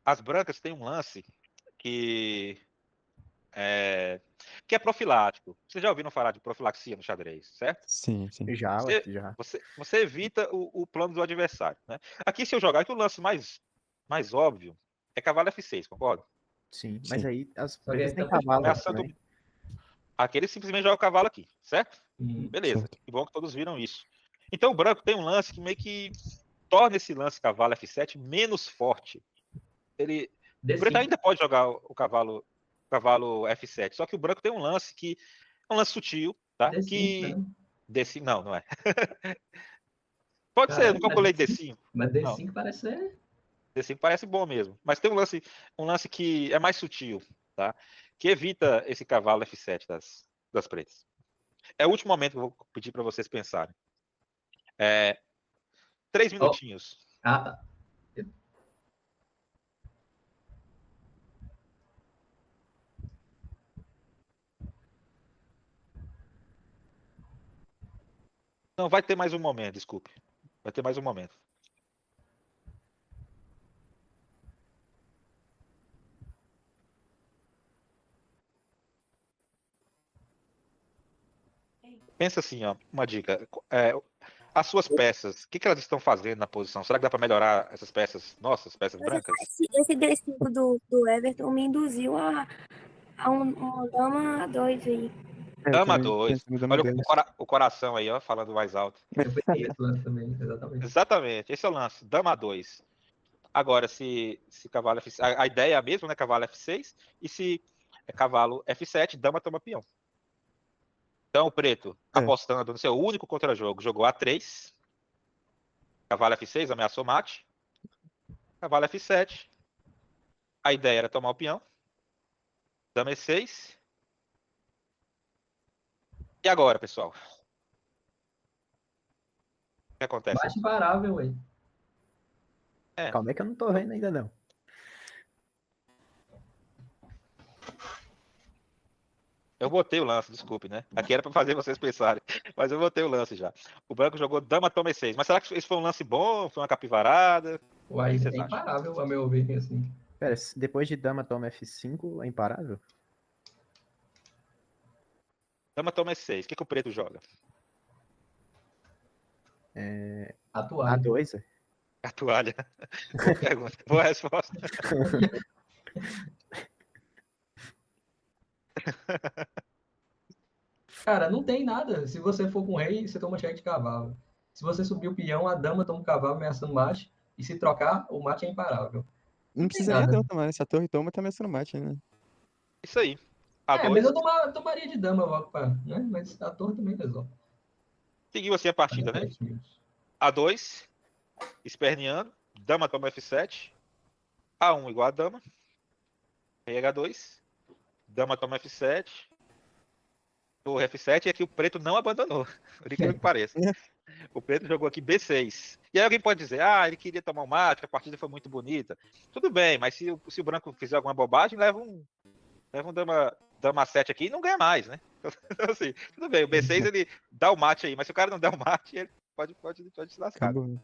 as brancas têm um lance que que é profilático. Vocês já ouviram falar de profilaxia no xadrez, certo? Sim, sim. Já, Você, ué, já. você evita o plano do adversário, né? Aqui, se eu jogar, aqui o lance mais óbvio é cavalo F6, concorda? Sim, mas Sim. aí as Só que pretas é têm tampa de cavalo Ameaçando. também. Aqui ele simplesmente joga o cavalo aqui, certo? Hum. Beleza. Certo. Que bom que todos viram isso. Então o branco tem um lance que meio que torna esse lance cavalo F7 menos forte. O preto D5. ainda pode jogar o cavalo F7, só que o branco tem um lance que é um lance sutil, tá? D5, Que né? D5, não é. Pode ser, eu Caralho, não calculei mas D5. Mas Não, D5 parece ser. D5 parece bom mesmo. Mas tem um lance que é mais sutil, tá? Que evita esse cavalo F7 das pretas. É o último momento que eu vou pedir para vocês pensarem. 3 Oh, minutinhos. tá. Não, vai ter mais um momento, desculpe. Vai ter mais um momento. Pensa assim, ó, uma dica. As suas peças, o que elas estão fazendo na posição? Será que dá para melhorar essas peças, nossas peças brancas? Esse D5 do Everton me induziu a uma dama 2 aí. Eu Dama também 2. penso no Dama Olha 2. o coração aí, ó, falando mais alto. Eu peguei esse lance também, exatamente. Exatamente, esse é o lance. Dama 2. Agora, se cavalo F6, a ideia é a mesma, né? Cavalo F6. E se é cavalo F7, dama toma peão. Então, o preto, apostando no seu único contra-jogo, jogou A3. Cavalo F6, ameaçou mate. Cavalo F7. A ideia era tomar o peão. Dama E6. E agora, pessoal? O que acontece? Mate imparável, ué. Calma aí que eu não tô vendo ainda não. Eu botei o lance, desculpe, né? Aqui era para fazer vocês pensarem, mas eu botei o lance já. O branco jogou dama toma E6. Mas será que esse foi um lance bom? Foi uma capivarada? Uai, O que é vocês acham? imparável, a meu ver, assim. Pera, depois de dama toma F5, é imparável? Dama toma E6. O que o preto joga? Atual. A2, é? A toalha. Boa pergunta. Boa resposta. Cara, não tem nada. Se você for com o rei, você toma cheque de cavalo. Se você subir o peão, a dama toma o cavalo ameaçando o mate. E se trocar, o mate é imparável. Não tem precisa nem a nada. dama tomar, né? Se a torre toma, tá ameaçando o mate, né? Isso aí. Mas A2. eu tomaria de dama logo, né? Mas a torre também resolve. Seguiu assim a partida, né? A2. Esperneando. Dama toma F7. A1 igual a dama. Rei H2. Dama toma F7. Torre F7 e aqui o preto não abandonou. Por incrível que pareça. O preto jogou aqui B6. E aí alguém pode dizer, ele queria tomar um mate, a partida foi muito bonita. Tudo bem, mas se o branco fizer alguma bobagem, leva um dama 7 aqui e não ganha mais, né? Então, assim, tudo bem, o B6 ele dá o mate aí, mas se o cara não der o mate, ele pode se lascar. Acabou.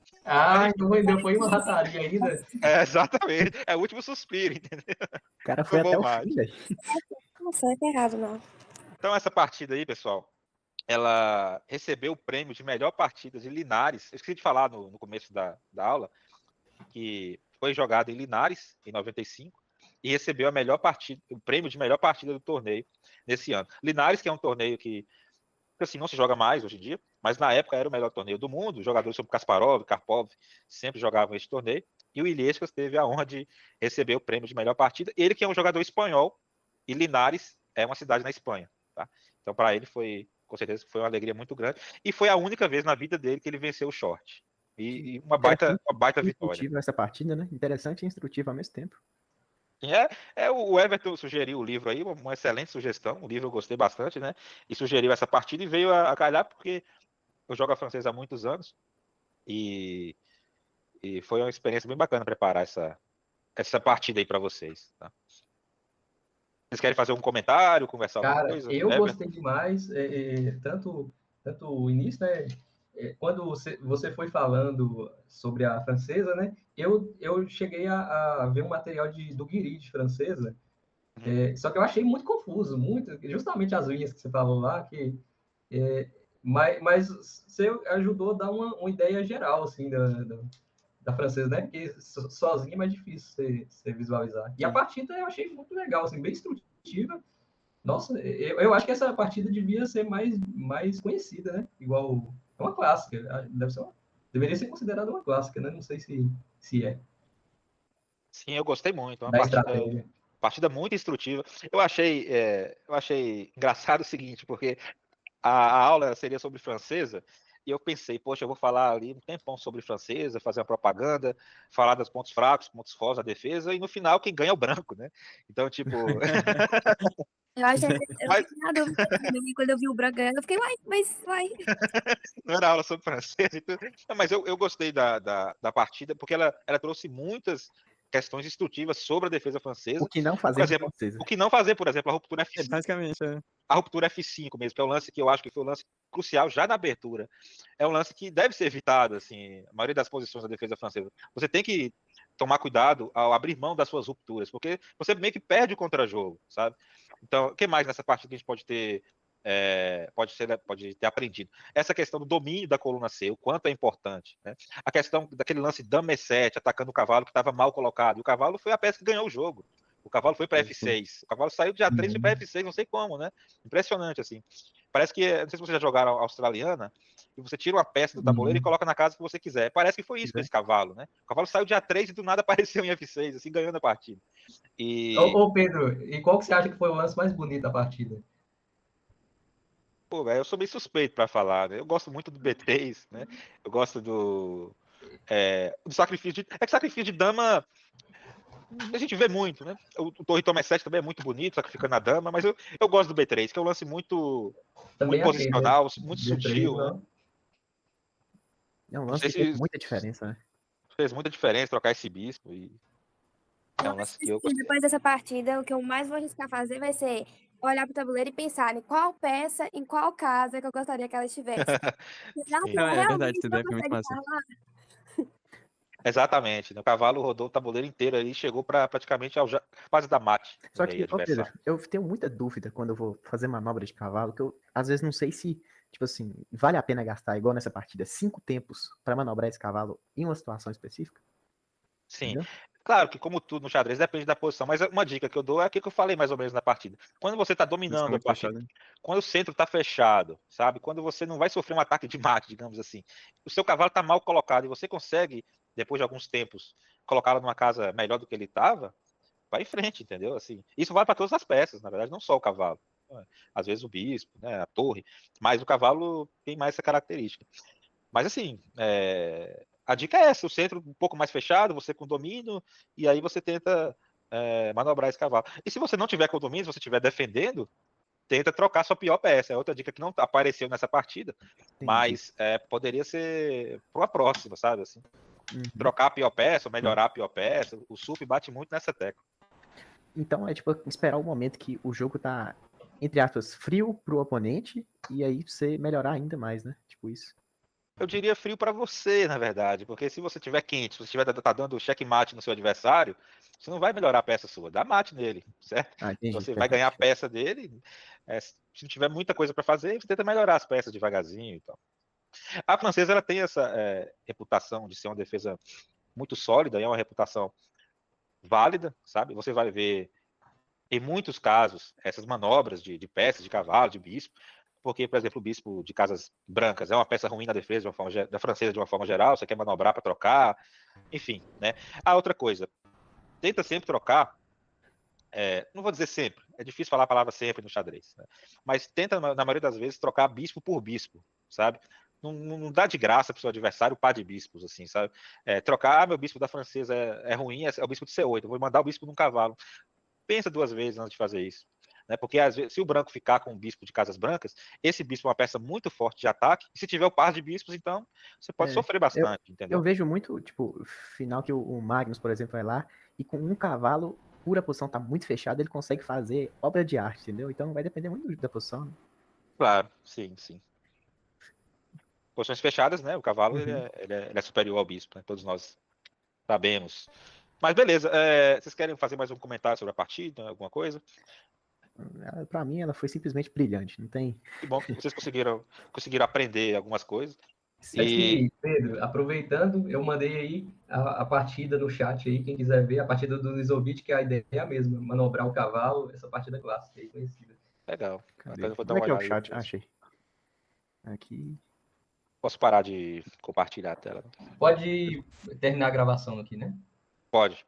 Então ainda foi uma rataria ainda. Exatamente. É o último suspiro, entendeu? O cara foi até o mate. fim, velho. Nossa, é errado, não. Então essa partida aí, pessoal, ela recebeu o prêmio de melhor partida de Linares. Eu esqueci de falar no começo da aula, que foi jogado em Linares, em 95, e recebeu o prêmio de melhor partida do torneio nesse ano. Linares, que é um torneio que assim, não se joga mais hoje em dia, mas na época era o melhor torneio do mundo. Os jogadores como Kasparov, Karpov sempre jogavam esse torneio. E o Illescas teve a honra de receber o prêmio de melhor partida. Ele que é um jogador espanhol, e Linares é uma cidade na Espanha. Tá? Então, para ele, com certeza, foi uma alegria muito grande. E foi a única vez na vida dele que ele venceu o short. E uma baita vitória. Instrutiva essa partida, né? Interessante e instrutiva ao mesmo tempo. O Everton sugeriu o livro aí, uma excelente sugestão. O livro eu gostei bastante, né? E sugeriu essa partida e veio a calhar porque eu jogo a francesa há muitos anos. E foi uma experiência bem bacana preparar essa partida aí para vocês. Tá? Vocês querem fazer um comentário, conversar alguma coisa? Eu gostei demais, tanto o início, né? Quando você foi falando sobre a francesa, né? Eu cheguei a ver um material do Guiri de francesa, Só que eu achei muito confuso, justamente as linhas que você falou lá, mas você ajudou a dar uma ideia geral, assim, da francesa, né? Porque sozinho é mais difícil você visualizar. E a Sim. partida eu achei muito legal, assim, bem instrutiva. Nossa, eu acho que essa partida devia ser mais conhecida, né? Igual, é uma clássica, deveria ser considerada uma clássica, né? Não sei se é, Sim, eu gostei muito. Uma da estratégia. partida muito instrutiva. Eu achei engraçado o seguinte, porque a aula seria sobre francesa, e eu pensei, poxa, eu vou falar ali um tempão sobre francesa, fazer uma propaganda, falar dos pontos fracos, pontos fortes da defesa, e no final quem ganha é o branco, né? Então, tipo, Eu achei, eu mas fiquei na dúvida também, quando eu vi o Braga, eu fiquei, uai. não era aula sobre francesa e tudo. Não, mas eu gostei da partida, porque ela trouxe muitas questões instrutivas sobre a defesa O francesa. que não Por fazer com exemplo, francesa. o que não fazer, por exemplo, a ruptura F5. Basicamente, A ruptura F5 mesmo, que é o lance que eu acho que foi o lance crucial já na abertura. É um lance que deve ser evitado, assim, a maioria das posições da defesa francesa. Você tem que tomar cuidado ao abrir mão das suas rupturas, porque você meio que perde o contra-jogo, sabe? Então, o que mais nessa partida que a gente pode ter aprendido? Essa questão do domínio da coluna C, o quanto é importante, né? A questão daquele lance dama E7, atacando o cavalo que estava mal colocado, e o cavalo foi a peça que ganhou o jogo. O cavalo foi para F6. O cavalo saiu de A3 e foi para F6, não sei como, né? Impressionante, assim. Parece que, não sei se vocês já jogaram australiana, e você tira uma peça do tabuleiro e coloca na casa que você quiser. Parece que foi isso com esse cavalo, né? O cavalo saiu de A3 e do nada apareceu em F6, assim, ganhando a partida. Ô, Pedro, e qual que você acha que foi o lance mais bonito da partida? Pô, velho, eu sou meio suspeito para falar, né? Eu gosto muito do B3, né? Eu gosto do sacrifício de. É que sacrifício de dama a gente vê muito, né? O Torre Toma 7 também é muito bonito, sacrificando a dama, mas eu gosto do B3, que é um lance muito Também achei, né? posicional, muito D3, sutil, né? não. É um Não lance sei que fez se muita diferença, né? fez muita diferença trocar esse bispo, e é Eu um acho lance que que eu assim, gostei. depois dessa partida, o que eu mais vou arriscar fazer vai ser olhar pro tabuleiro e pensar em qual peça, em qual casa que eu gostaria que ela estivesse. Já que Sim, não, ela é verdade, realmente essa não ideia foi muito consegue massa. estar lá. exatamente, né? O cavalo rodou o tabuleiro inteiro ali e chegou para praticamente quase dar mate no Só rei que, ô Pedro, adversário. eu tenho muita dúvida quando eu vou fazer manobra de cavalo, que eu às vezes não sei se, tipo assim, vale a pena gastar, igual nessa partida, 5 tempos pra manobrar esse cavalo em uma situação específica, Sim. entendeu? Claro que, como tudo no xadrez, depende da posição, mas uma dica que eu dou é aquilo que eu falei mais ou menos na partida. Quando você está Não ficou dominando a muito partida, fechado. quando o centro está fechado, sabe? Quando você não vai sofrer um ataque de mate, digamos assim, o seu cavalo está mal colocado e você consegue, depois de alguns tempos, colocá-lo numa casa melhor do que ele estava, vai em frente, entendeu? Assim, isso vale para todas as peças, na verdade, não só o cavalo. Às vezes o bispo, né, a torre, mas o cavalo tem mais essa característica. Mas assim, a dica é essa: o centro um pouco mais fechado, você com domínio, e aí você tenta manobrar esse cavalo. E se você não tiver com domínio, se você estiver defendendo, tenta trocar sua pior peça. É outra dica que não apareceu nessa partida, Entendi. mas poderia ser para uma próxima, sabe? Assim, Uhum. trocar a pior peça, ou melhorar a pior peça. O SUP bate muito nessa tecla. Então é tipo esperar o momento que o jogo tá, entre aspas, frio pro oponente, e aí você melhorar ainda mais, né? Tipo isso. Eu diria frio para você, na verdade, porque se você tiver quente, se você estiver tá dando checkmate no seu adversário, você não vai melhorar a peça sua, dá mate nele, certo? Ah, entendi, Você vai ganhar a verdade. peça dele, se não tiver muita coisa para fazer, você tenta melhorar as peças devagarzinho e tal. A francesa, ela tem essa reputação de ser uma defesa muito sólida, e é uma reputação válida, sabe? Você vai ver, em muitos casos, essas manobras de peças, de cavalo, de bispo, porque, por exemplo, o bispo de casas brancas é uma peça ruim na defesa da francesa de uma forma geral, você quer manobrar para trocar, enfim, né? A outra coisa, tenta sempre trocar, não vou dizer sempre, é difícil falar a palavra sempre no xadrez, né? Mas tenta, na maioria das vezes, trocar bispo por bispo, sabe? Não dá de graça para o seu adversário o par de bispos, assim, sabe? Trocar, meu bispo da francesa é ruim, é o bispo de C8, eu vou mandar o bispo num cavalo. Pensa duas vezes antes de fazer isso. Né? Porque, às vezes, se o branco ficar com um bispo de casas brancas, esse bispo é uma peça muito forte de ataque, e se tiver o par de bispos, então você pode É, sofrer eu, bastante, eu entendeu? vejo muito, tipo, final que o Magnus, por exemplo, vai lá e com um cavalo, por a posição tá muito fechada, ele consegue fazer obra de arte, entendeu? Então vai depender muito da posição, né? Claro, sim, sim. Posições fechadas, né? O cavalo Uhum. ele é superior ao bispo, né? Todos nós sabemos Mas beleza, vocês querem fazer mais um comentário sobre a partida, alguma coisa? Pra mim, ela foi simplesmente brilhante. Não tem. Que bom que vocês conseguiram aprender algumas coisas. Aqui, Pedro, aproveitando, eu mandei aí a partida no chat aí, quem quiser ver, a partida do Lizovic, que a ideia é a mesma, manobrar o cavalo, essa partida clássica aí, conhecida. Legal. Cadê? Até eu vou dar Como é uma que é o olhada chat? depois. Achei. Aqui. Posso parar de compartilhar a tela? Pode terminar a gravação aqui, né? Pode.